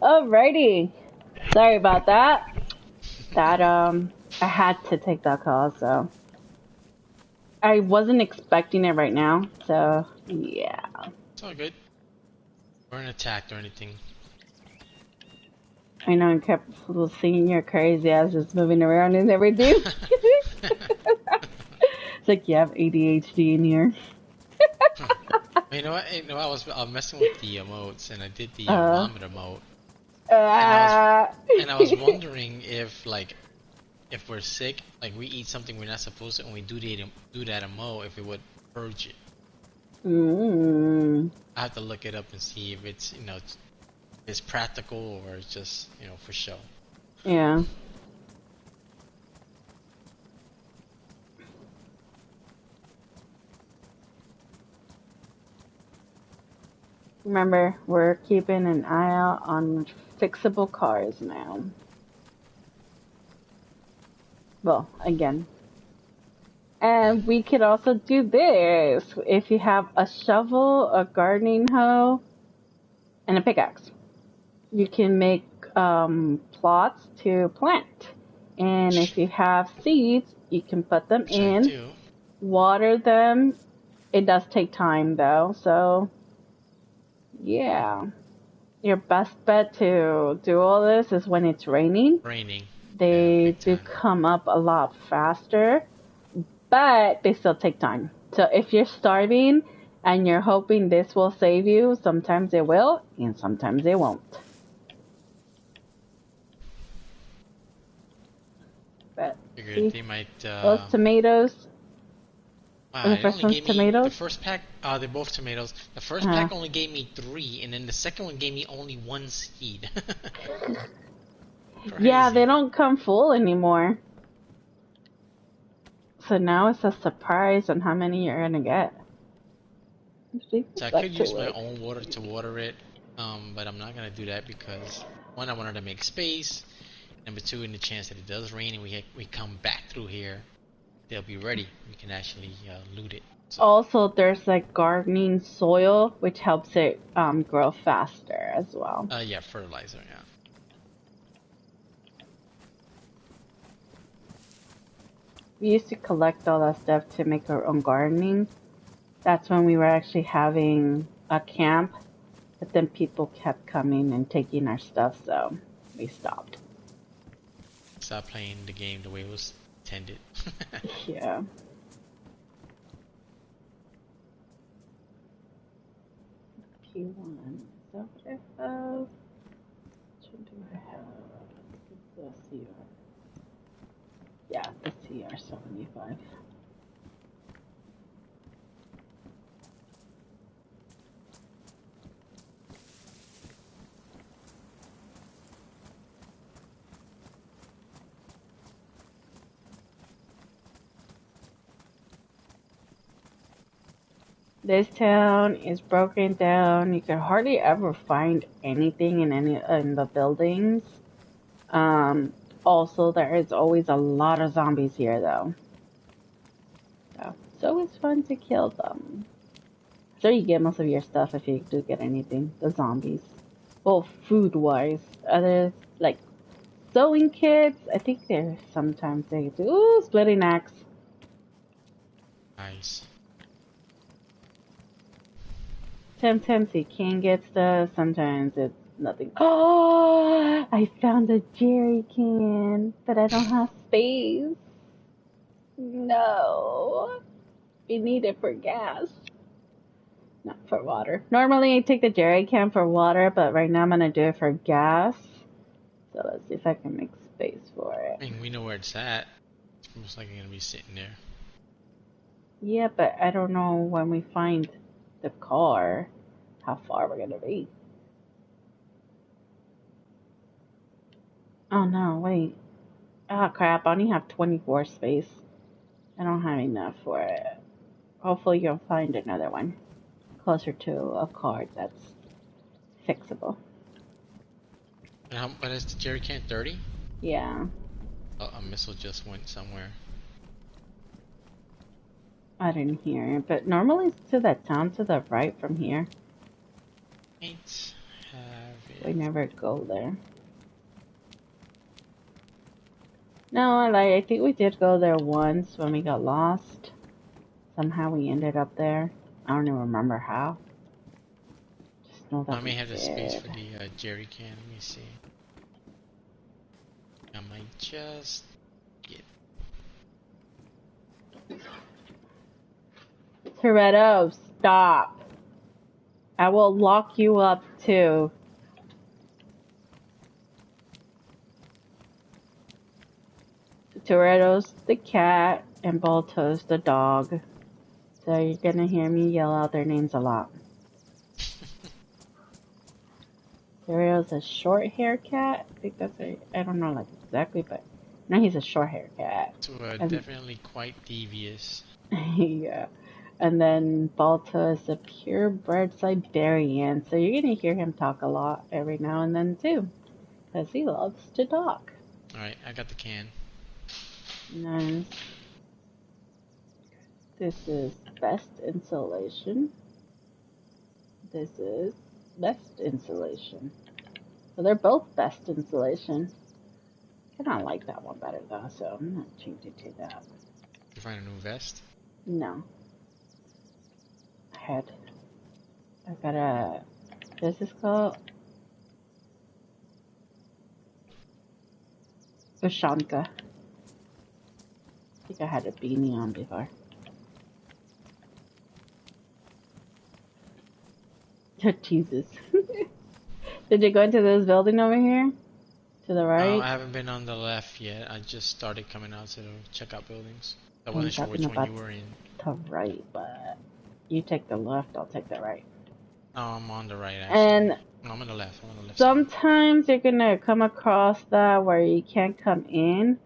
Alrighty. Sorry about that. I had to take that call, so I wasn't expecting it right now. So yeah. It's all good. Weren't attacked or anything. I know I kept seeing your crazy ass just moving around and everything. It's like you have ADHD in here. You know what? I was messing with the emotes, and I did the Uh, vomit emote, and uh, I was wondering if like if we're sick, like we eat something we're not supposed to, and we do that emote, if it would purge it. mm, I have to look it up and see if it's it's practical or it's just for show. yeah. Remember, we're keeping an eye out on fixable cars now. Well, again. And we could also do this if you have a shovel, a gardening hoe, and a pickaxe. You can make plots to plant. And if you have seeds, you can put them Which I in, do. water them. It does take time though, so yeah. Your best bet to do all this is when it's raining. Raining. Yeah, They big do time. come up a lot faster, but they still take time. So if you're starving and you're hoping this will save you, sometimes it will and sometimes it won't. But Figured see, they might. those tomatoes, the It first only one's gave me the tomatoes. first pack. They're both tomatoes. The first Uh, pack only gave me 3, and then the second one gave me only 1 seed. yeah, they Crazy. don't come full anymore. So now it's a surprise on how many you're gonna get. See, So I back could to use my work. own water to water it, but I'm not gonna do that because one, I wanted to make space. Number two, in the chance that it does rain and we come back through here, they'll be ready. We can actually loot it. So Also, there's like gardening soil, which helps it grow faster as well. yeah, fertilizer. Yeah. We used to collect all that stuff to make our own gardening. That's when we were actually having a camp, but then people kept coming and taking our stuff, so we stopped. Stop playing the game the way it was intended. Yeah. P1. Is that what I have? Which one do I have? The CR. Yeah, the CR75. This town is broken down. You can hardly ever find anything in the buildings. Um, Also, there is always a lot of zombies here, though. So it's always fun to kill them. Sure, you get most of your stuff if you do get anything. The zombies. Well, food-wise, others like sewing kits. I think there's sometimes they do. Ooh, splitting axe. Nice. Sometimes you can get stuff. Sometimes it's nothing. Oh, I found a jerry can, but I don't have space. No, we need it for gas, not for water. Normally I take the jerry can for water, but right now I'm gonna do it for gas. So let's see if I can make space for it. I mean, we know where it's at. It's most likely gonna be sitting there. Yeah, but I don't know when we find the car, how far we're gonna be. Oh no, wait. Oh crap, I only have 24 space. I don't have enough for it. Hopefully you'll find another one closer to a card that's fixable. And what is the jerry can? 30? Yeah, Oh, a missile just went somewhere. I didn't hear it, but normally it's to that town to the right from here. Ain't have We it. never go there. No, like I think we did go there once when we got lost. Somehow we ended up there. I don't even remember how. Just know I that may we have the space did. for the jerry can. Let me see. I might just get. Toretto, stop. I will lock you up too. Toretto's the cat and Balto's the dog. So you're gonna hear me yell out their names a lot. Toretto's a short hair cat. I think that's a, I don't know like exactly, but no, he's a short hair cat. So And definitely quite devious. yeah. And then Balto is a purebred Siberian, so you're gonna hear him talk a lot every now and then too, because he loves to talk. Alright, I got the can. Nice. This is best insulation. This is best insulation. So they're both best insulation. I kind of like that one better though, so I'm not changing to that. You find a new vest? No. I got a, this is called Ushanka. I think I had a beanie on before. Jesus. Did you go into this building over here? To the right? I haven't been on the left yet. I just started coming out to check out buildings. I I'm wasn't sure talking which one about you were in. the right, but you take the left, I'll take the right. Oh, I'm on the right actually. And No, I'm on the left. I'm on the left side. sometimes you're gonna come across that where you can't come in.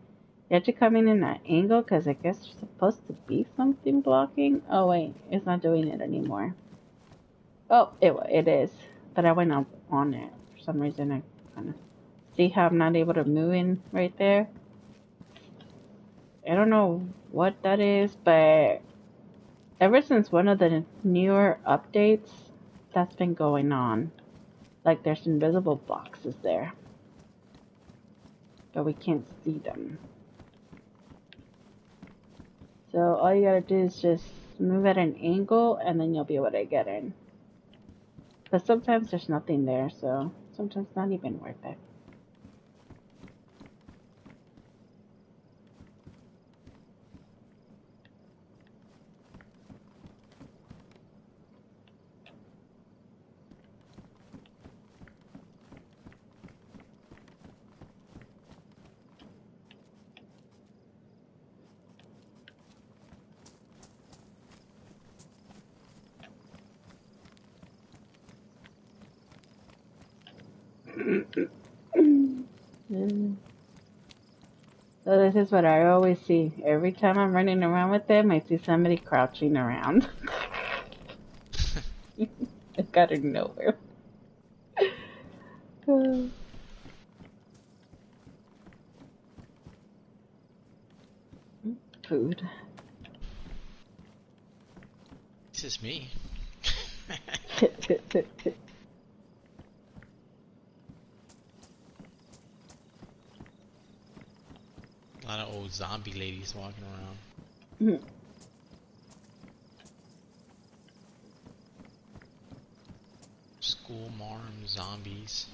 You have to come in an angle because I guess there's supposed to be something blocking. Oh wait, it's not doing it anymore. Oh, it is, but I went up on it for some reason. I kind of see how I'm not able to move in right there. I don't know what that is, but ever since one of the newer updates, that's been going on. Like there's invisible boxes there, but we can't see them. So all you gotta do is just move at an angle and then you'll be able to get in. But sometimes there's nothing there, so sometimes not even worth it. So this is what I always see. Every time I'm running around with them, I see somebody crouching around. It's out of nowhere. Food. This is me. A lot of old zombie ladies walking around. School marm zombies.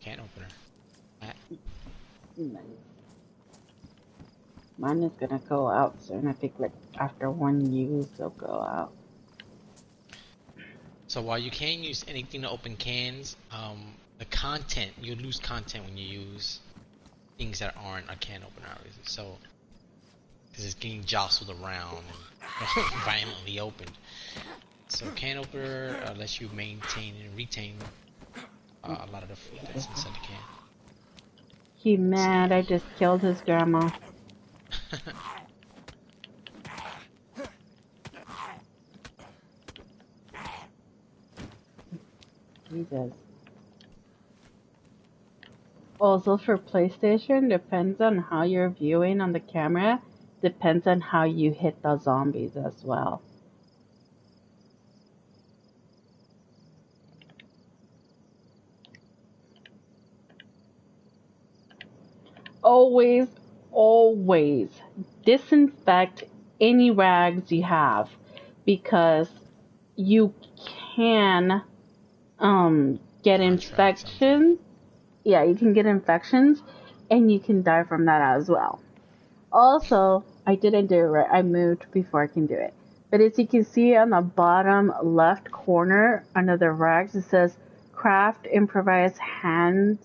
Can opener. Nice. Mine is gonna go out soon. I think like after one use, it'll go out. So while you can use anything to open cans, the content, you lose content when you use things that aren't a can opener, obviously. So, because it's getting jostled around and violently opened. So can opener lets you maintain and retain a lot of the food that's inside the can. He mad, I just killed his grandma. Jesus. Also for PlayStation, depends on how you're viewing on the camera, depends on how you hit the zombies as well. always, always disinfect any rags you have, because you can get Contract something. infections. Yeah, you can get infections, and you can die from that as well. Also, I didn't do it right. I moved before I can do it. But as you can see on the bottom left corner under the rags, it says craft improvised hand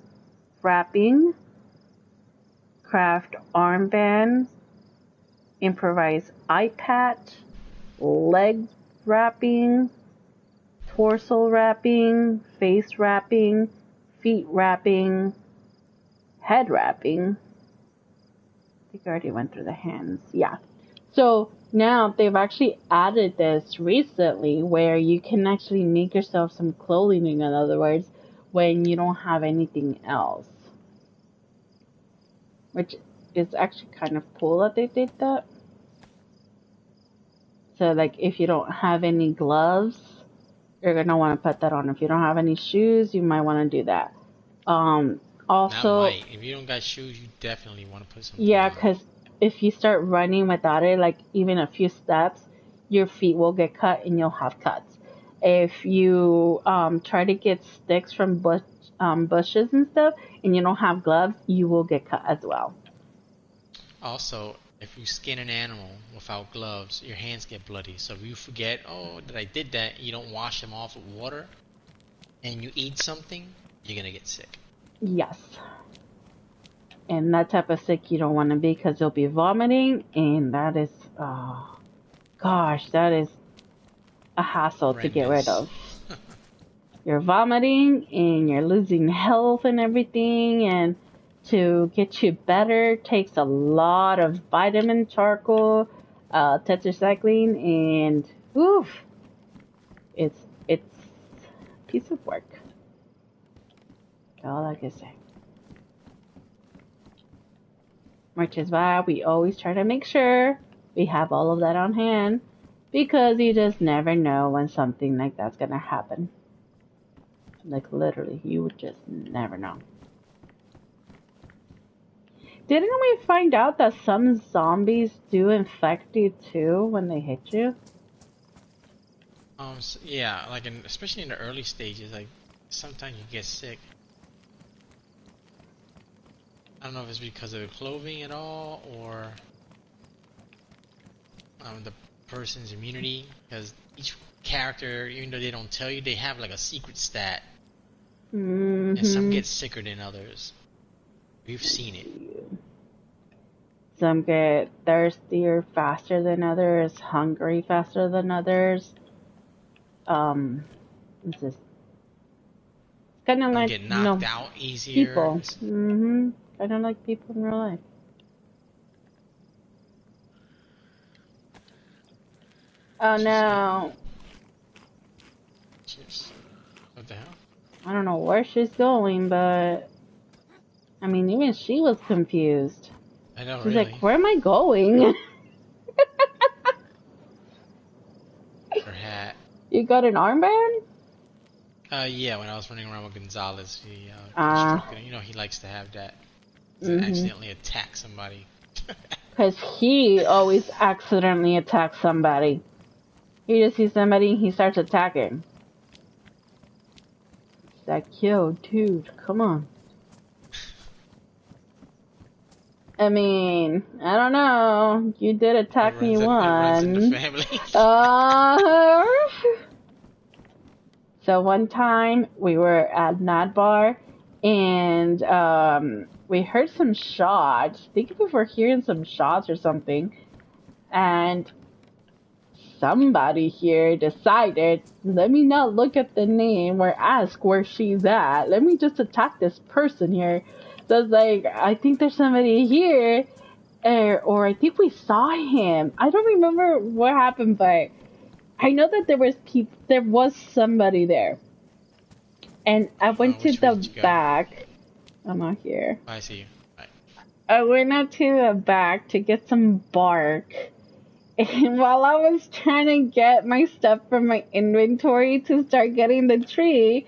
wrapping, craft armband, improvised eye patch, leg wrapping, torso wrapping, face wrapping, feet wrapping, head wrapping. I think I already went through the hands. Yeah. So now they've actually added this recently where you can actually make yourself some clothing, in other words, when you don't have anything else. Which is actually kind of cool that they did that. So, like, if you don't have any gloves, you're going to want to put that on. If you don't have any shoes, you might want to do that. Not Also, might. If you don't got shoes, you definitely want to put something yeah, on. because if you start running without it, like even a few steps, your feet will get cut and you'll have cuts. If you try to get sticks from bushes and stuff and you don't have gloves, you will get cut as well. Also, if you skin an animal without gloves, your hands get bloody. So if you forget, oh, that I did that, you don't wash them off with water, and you eat something, you're gonna get sick. Yes. And that type of sick you don't want to be, because you'll be vomiting, and that is, oh, gosh, that is a hassle to get rid Horrendous. of. You're vomiting and you're losing health and everything, and to get you better takes a lot of vitamin charcoal, tetracycline, and oof, it's a piece of work. All I can say. Which is why we always try to make sure we have all of that on hand, because you just never know when something like that's gonna happen. Like, literally, you would just never know. Didn't we find out that some zombies do infect you too when they hit you? So, yeah, like especially in the early stages, like sometimes you get sick. I don't know if it's because of the clothing at all, or the person's immunity, because each character, even though they don't tell you, they have like a secret stat, and some Mm-hmm. get sicker than others. We've seen it. Some get thirstier faster than others, hungry faster than others. It's just kind of Some like, get knocked out easier. people. Mm-hmm. Kind of like people in real life. Oh She's no. just what the hell? I don't know where she's going, but I mean, even she was confused. I know, She's like, really. where am I going? Her hat. You got an armband? Yeah, when I was running around with Gonzalez, he Ah. constructed it. You know, he likes to have that. To Mm-hmm. accidentally attack somebody. Because he always accidentally attacks somebody. He just sees somebody, he starts attacking. It's like, yo, dude, come on. I mean, I don't know. You did attack me It runs in the once. family. Uh, so one time we were at Nad Bar, and we heard some shots. I think we were hearing some shots or something. And somebody here decided, let me not look at the name or ask where she's at. Let me just attack this person here. So it's like, I think there's somebody here, or I think we saw him. I don't remember what happened, but I know that there was somebody there. And I went to Which the way did you go? back. I'm not here. I see you. Right. I went out to the back to get some bark. And while I was trying to get my stuff from my inventory to start getting the tree,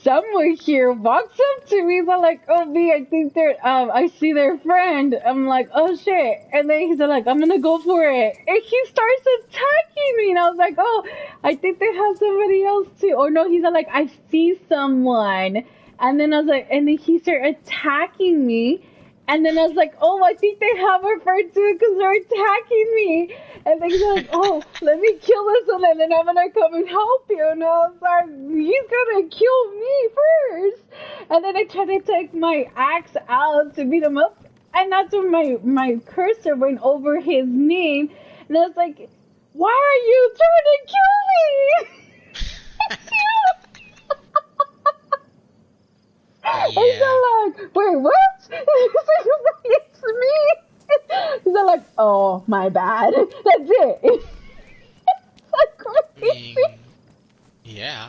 someone here walks up to me. They're like, "Oh, me, I think they're I see their friend." I'm like, "Oh shit!" And then he's like, "I'm gonna go for it," and he starts attacking me. And I was like, "Oh, I think they have somebody else too." Or no, he's like, "I see someone," and then I was like, and then he started attacking me. And then I was like, "Oh, I think they have our friend too because they're attacking me." And then he's like, "Oh, let me kill this one and then I'm gonna come and help you." And I was like, "He's gonna kill me first." And then I tried to take my axe out to beat him up. And that's when my cursor went over his name. And I was like, "Why are you trying to kill me?" And Yeah. they're like, "Wait, what?" He's like, "It's me." He's like, "Oh, my bad." That's it. It's like I crazy. mean, yeah.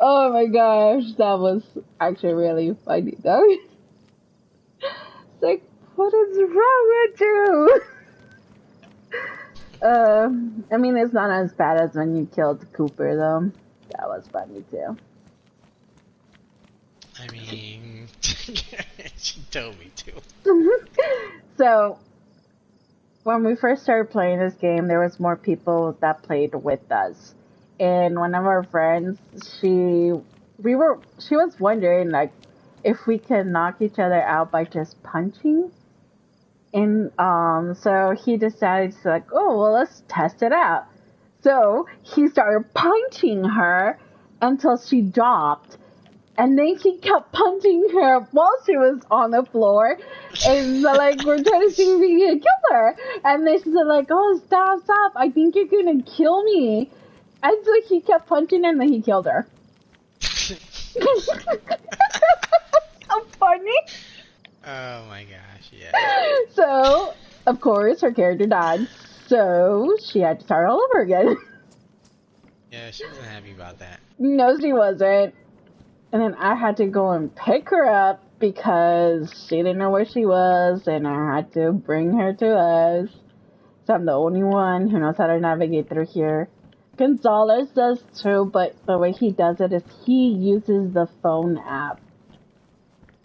Oh my gosh, that was actually really funny though. It's like, what is wrong with you? I mean, it's not as bad as when you killed Cooper though. That was funny too. I mean, she told me to. So, when we first started playing this game, there was more people that played with us. And one of our friends, she was wondering like if we could knock each other out by just punching. And so he decided to like, "Oh well, let's test it out." So he started punching her until she dropped. And then he kept punching her while she was on the floor. And like, we're trying to see if we can kill her. And then she's like, "Oh, stop, stop. I think you're going to kill me." And so he kept punching her and then he killed her. So funny. Oh my gosh, yeah. So, of course, her character died. So she had to start all over again. Yeah, she wasn't happy about that. No, she wasn't. And then I had to go and pick her up because she didn't know where she was, and I had to bring her to us. So I'm the only one who knows how to navigate through here. Gonzalez does too, but the way he does it is he uses the phone app,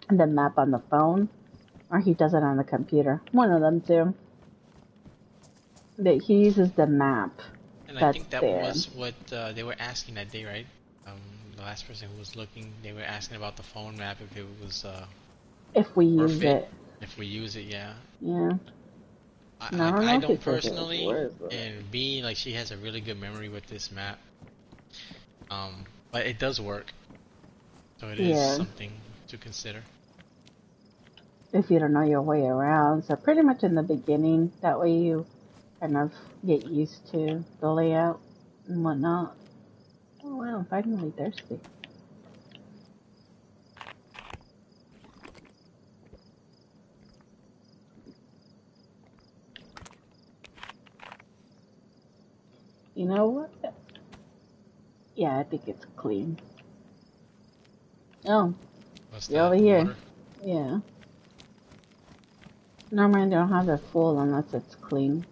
the map on the phone, or he does it on the computer. One of them two. That he uses the map And I that's think that there. was what they were asking that day, right? The last person who was looking, they were asking about the phone map if it was If we worth use it. it. If we use it, yeah. Yeah. No, I Like don't I know if he don't says it was personally, worth it. and B, like she has a really good memory with this map. But it does work, so it is Yeah. something to consider. If you don't know your way around. So pretty much in the beginning, that way you kind of get used to the layout and whatnot. Oh wow, I'm finally thirsty. You know what? Yeah, I think it's clean. Oh, What's you're over the here. water? Yeah. Normally I don't have it full unless it's clean.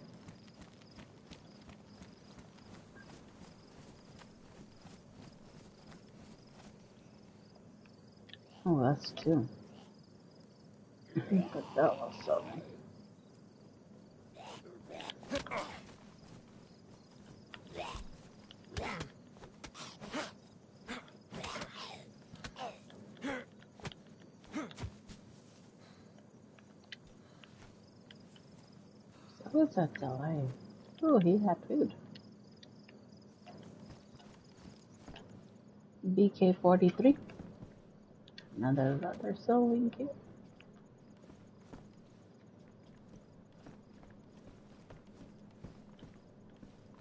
Oh, that's two. But that was something. So what's that delay? Oh, he had food. BK-43. Another leather sewing kit.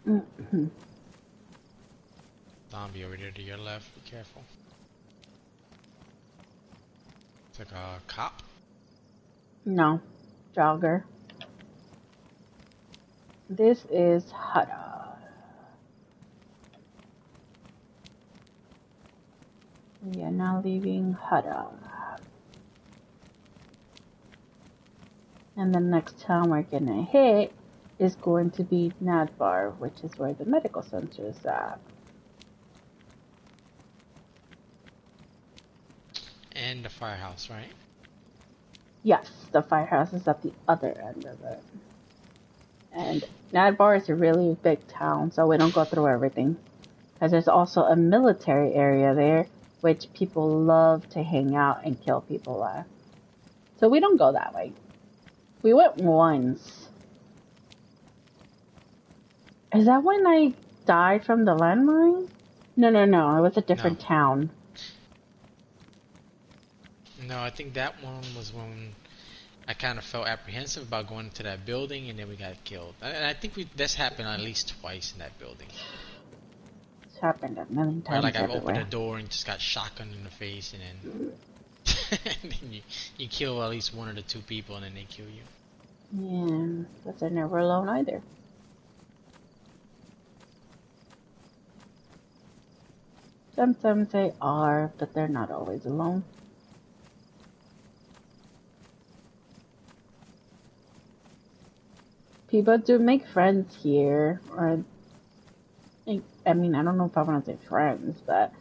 Mm-hmm. Zombie over there to your left. Be careful. It's like a cop. No, jogger. This is Hada. We are now leaving Hada. And the next town we're gonna hit is going to be Nadbar, which is where the medical center is at. And the firehouse, right? Yes, the firehouse is at the other end of it. And Nadbar is a really big town, so we don't go through everything. Because there's also a military area there, which people love to hang out and kill people at. So we don't go that way. We went once. Is that when I died from the landmine? No, it was a different No. town. No, I think that one was when I kind of felt apprehensive about going into that building, and then we got killed. And I think this happened at least twice in that building. It's happened a million Where times like I've opened a everywhere. door and just got shotgun in the face, and then, and then you kill at least one of the two people, and then they kill you. Yeah, but they're never alone either. Sometimes they are, but they're not always alone. People do make friends here, or I mean, I don't know if I want to say friends, but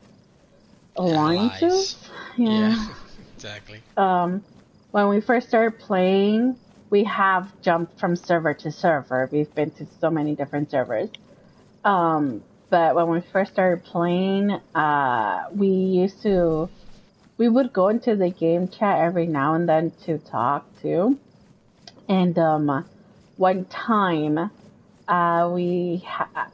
alliances. Allies. Yeah, Yeah. exactly. When we first started playing, we have jumped from server to server. We've been to so many different servers. But when we first started playing, we would go into the game chat every now and then to talk too. And one time,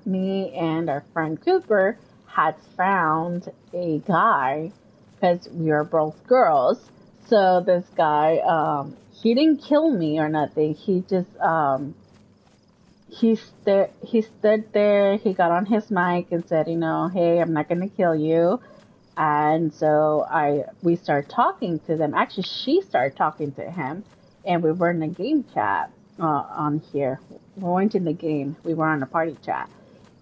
me and our friend Cooper had found a guy because we were both girls. So this guy, he didn't kill me or nothing. He just, he stood there, he got on his mic and said, hey, I'm not going to kill you. And so we started talking to them. Actually, she started talking to him, and we were in a game chat on here. We weren't in the game. We were on a party chat.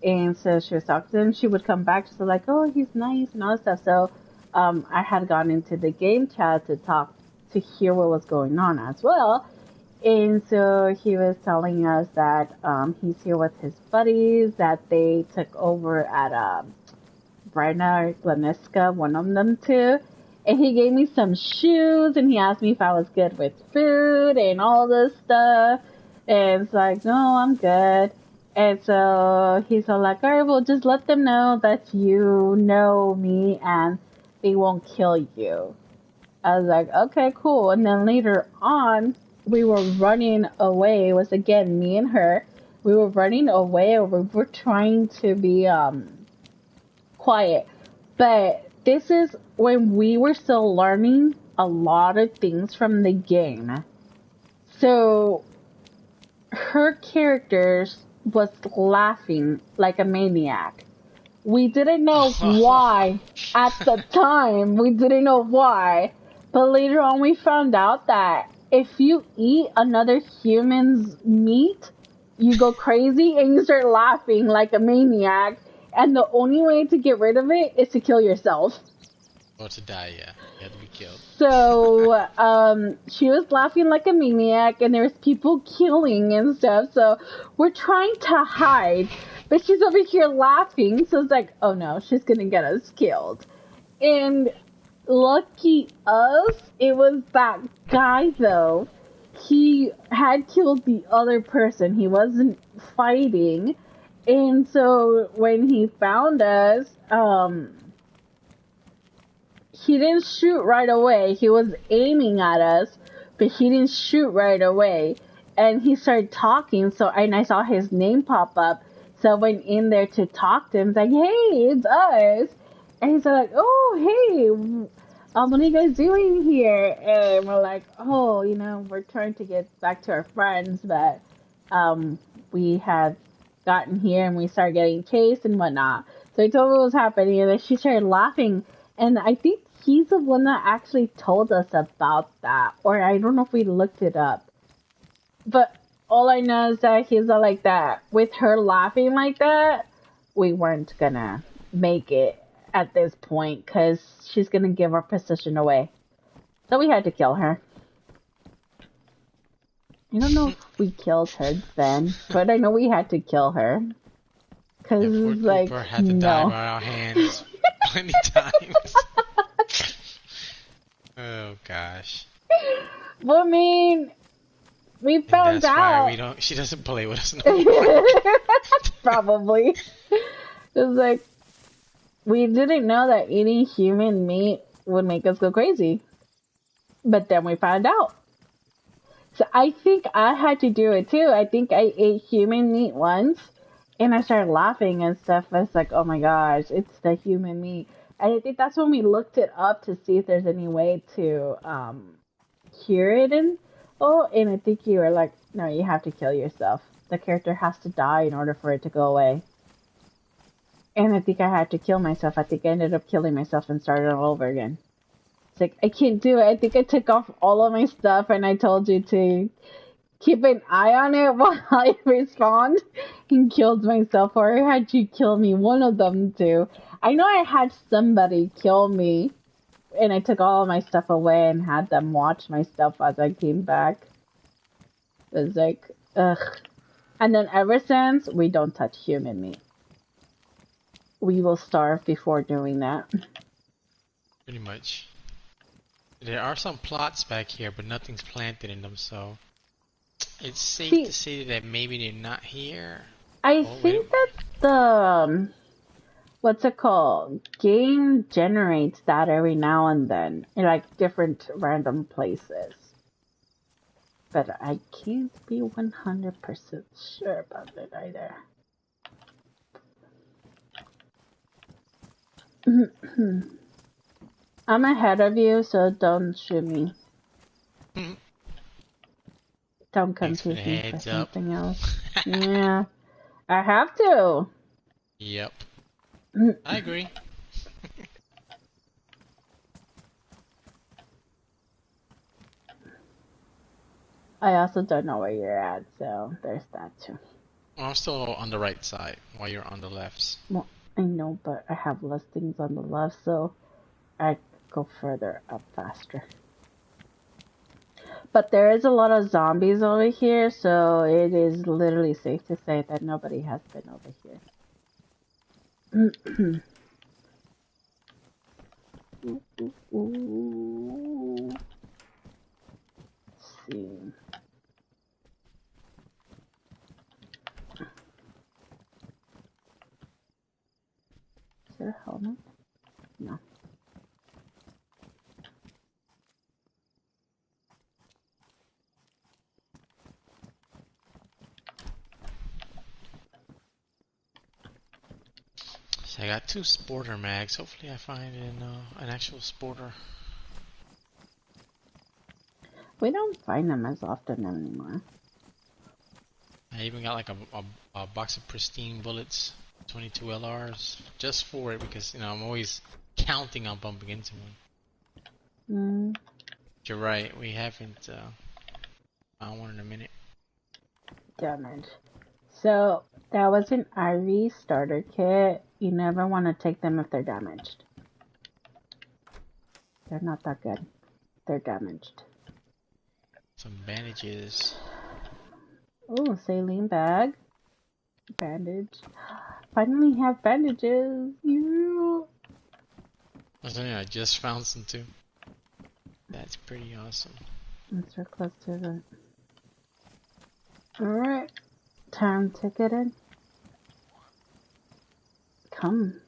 And so she was talking to him. She would come back. She was like, oh, he's nice and all that stuff. So I had gone into the game chat to hear what was going on as well. And so he was telling us that he's here with his buddies, that they took over at Brenna Gleniska, one of them too. And he gave me some shoes, and he asked me if I was good with food and all this stuff. And it's like, no, I'm good. And so he's all like, all right, well, just let them know that you know me and they won't kill you. I was like, okay, cool. And then later on, we were running away. It was again me and her. We were running away. We were trying to be quiet. But this is when we were still learning a lot of things from the game. So her character was laughing like a maniac. We didn't know why at the time. We didn't know why. But later on we found out that if you eat another human's meat, you go crazy and you start laughing like a maniac. And the only way to get rid of it is to kill yourself. Or to die, yeah. You have to be killed. So, she was laughing like a maniac, and there was people killing and stuff, so we're trying to hide, but she's over here laughing, so it's like, oh no, she's gonna get us killed. And lucky us, it was that guy, though. He had killed the other person. He wasn't fighting, and so when he found us, he didn't shoot right away. He was aiming at us, but he didn't shoot right away. And he started talking, and I saw his name pop up. So I went in there to talk to him. It's like, hey, it's us. And he's like, oh, hey, what are you guys doing here? And we're like, oh, we're trying to get back to our friends, but we had gotten here and we started getting chased and whatnot. So he told me what was happening, and then she started laughing. And I think he's the one that actually told us about that. Or I don't know if we looked it up. But all I know is that he's all like that. With her laughing like that, we weren't gonna make it at this point because she's gonna give our position away. So we had to kill her. I don't know if we killed her then, but I know we had to kill her. Because, like, Cooper had to die by our hands plenty times. Oh gosh. Well, I mean, we And found that's why out. we don't. She doesn't play with us no more. Probably. It's like, we didn't know that eating human meat would make us go crazy. But then we found out. So I think I had to do it too. I think I ate human meat once and I started laughing and stuff. I was like, oh my gosh, it's the human meat. And I think that's when we looked it up to see if there's any way to cure it. And I think you were like, no, you have to kill yourself. The character has to die in order for it to go away. And I think I had to kill myself. I think I ended up killing myself and started all over again. It's like, I can't do it. I think I took off all of my stuff and I told you to keep an eye on it while I respawned and killed myself, or I had you kill me. One of them two. I know I had somebody kill me and I took all of my stuff away and had them watch my stuff as I came back. It was like, ugh. And then ever since, we don't touch human meat. We will starve before doing that. Pretty much. There are some plots back here, but nothing's planted in them, so it's safe See, to say that maybe they're not here. I Oh, wait a think that the what's it called? Game generates that every now and then in like different random places. But I can't be 100% sure about it either. I'm ahead of you, so don't shoot me. Don't Thanks for the confuse me for heads up. something else. Yeah, I have to. Yep. I agree. I also don't know where you're at, so there's that too. Well, I'm still on the right side while you're on the left. Well, I know, but I have less things on the left, so I go further up faster. But there is a lot of zombies over here, so it is literally safe to say that nobody has been over here. Let's see. Is there a helmet? No. So I got 2 sporter mags. Hopefully I find an actual sporter. We don't find them as often anymore. I even got like a box of pristine bullets, 22 LRs, just for it because, I'm always counting on bumping into one. You're right, we haven't found one in a minute. Damage. So, that was an IV starter kit. You never want to take them if they're damaged. They're not that good. They're damaged. Some bandages. Oh, saline bag. Bandage. Finally have bandages. Yeah. I just found some too. That's pretty awesome. Let's get close to the... Alright. Time to get in. Come.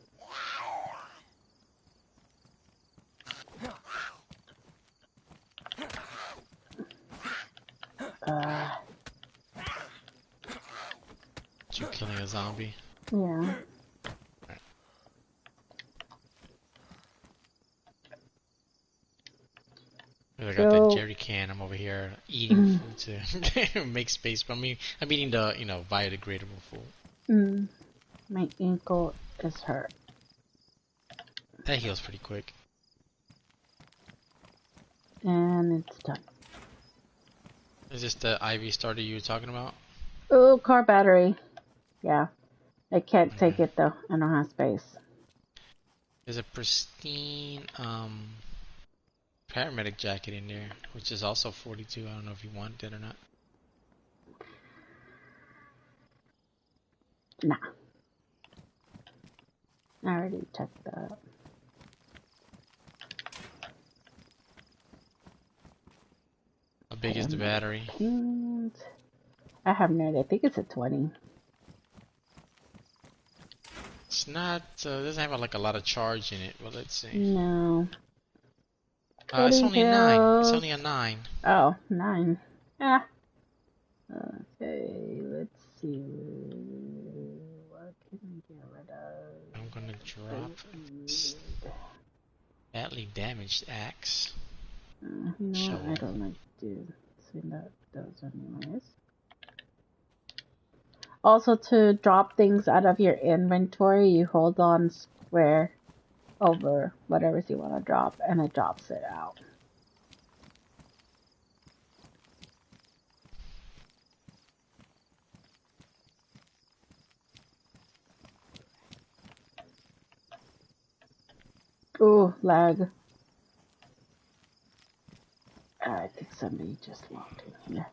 You killing a zombie? Yeah. I got that jerry can. I'm over here eating food to make space. But I'm eating the, biodegradable food. My ankle is hurt. That heals pretty quick. And it's done. Is this the IV starter you were talking about? Oh, car battery. Yeah. I can't take it though. I don't have space. There's a pristine paramedic jacket in there, which is also 42. I don't know if you want it or not. Nah. I already checked that. big is the battery? I have no idea. I think it's a 20. It's not. Doesn't have like a lot of charge in it. Well, let's see. No. It's only a 9. It's Hills. only a 9. Oh, 9. Ah. Okay, let's see. What can we get rid of? I'm gonna drop this badly damaged axe. You know what? I don't like to see those anyways. Also, to drop things out of your inventory, you hold on square over whatever you want to drop, and it drops it out. Ooh, lag. I think somebody just logged in here.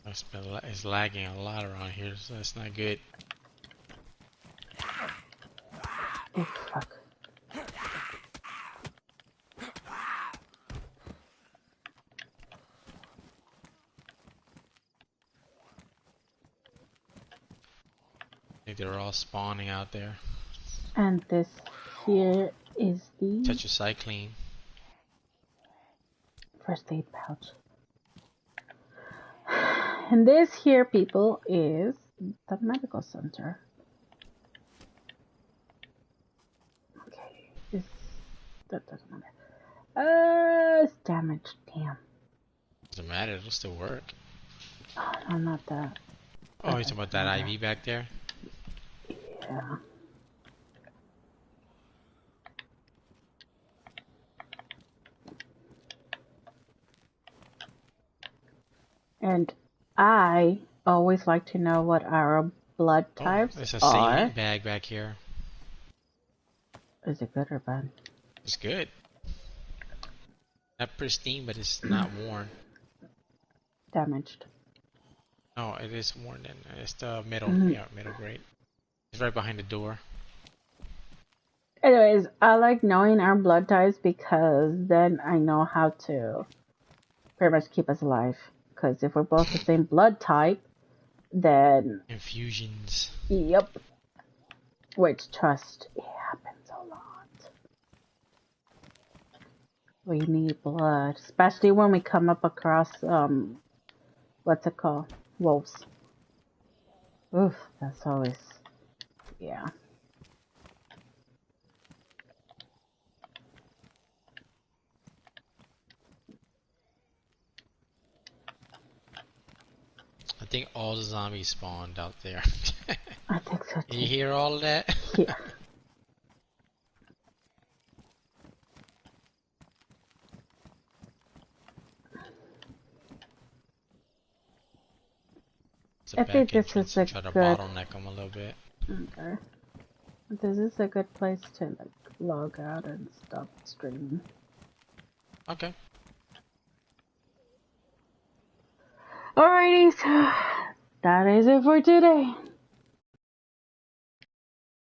It's lagging a lot around here, so that's not good. Oh, fuck. I think they're all spawning out there. And this here is the Tetracycline. first aid pouch. And this here, people, is the medical center. Okay, that doesn't matter. It's damaged. Damn. Doesn't matter. It'll still work. Oh, no, not that. Oh, you're talking about that IV back there? Yeah. And I always like to know what our blood types there's a are. saline bag back here. Is it good or bad? It's good. Not pristine, but it's not worn. Damaged. No, it is worn. Then it's the middle, middle grade. It's right behind the door. Anyways, I like knowing our blood types because then I know how to pretty much keep us alive. Because if we're both the same blood type, then infusions. Yep. Which, trust, it happens a lot. We need blood, especially when we come up across what's it called? Wolves. Oof, that's always, yeah. I think all the zombies spawned out there. I think so too. You hear all of that? Yeah. I think this is a try to good bottleneck them a little bit. Okay. This is a good place to like log out and stop streaming. Okay. Alrighty, so that is it for today.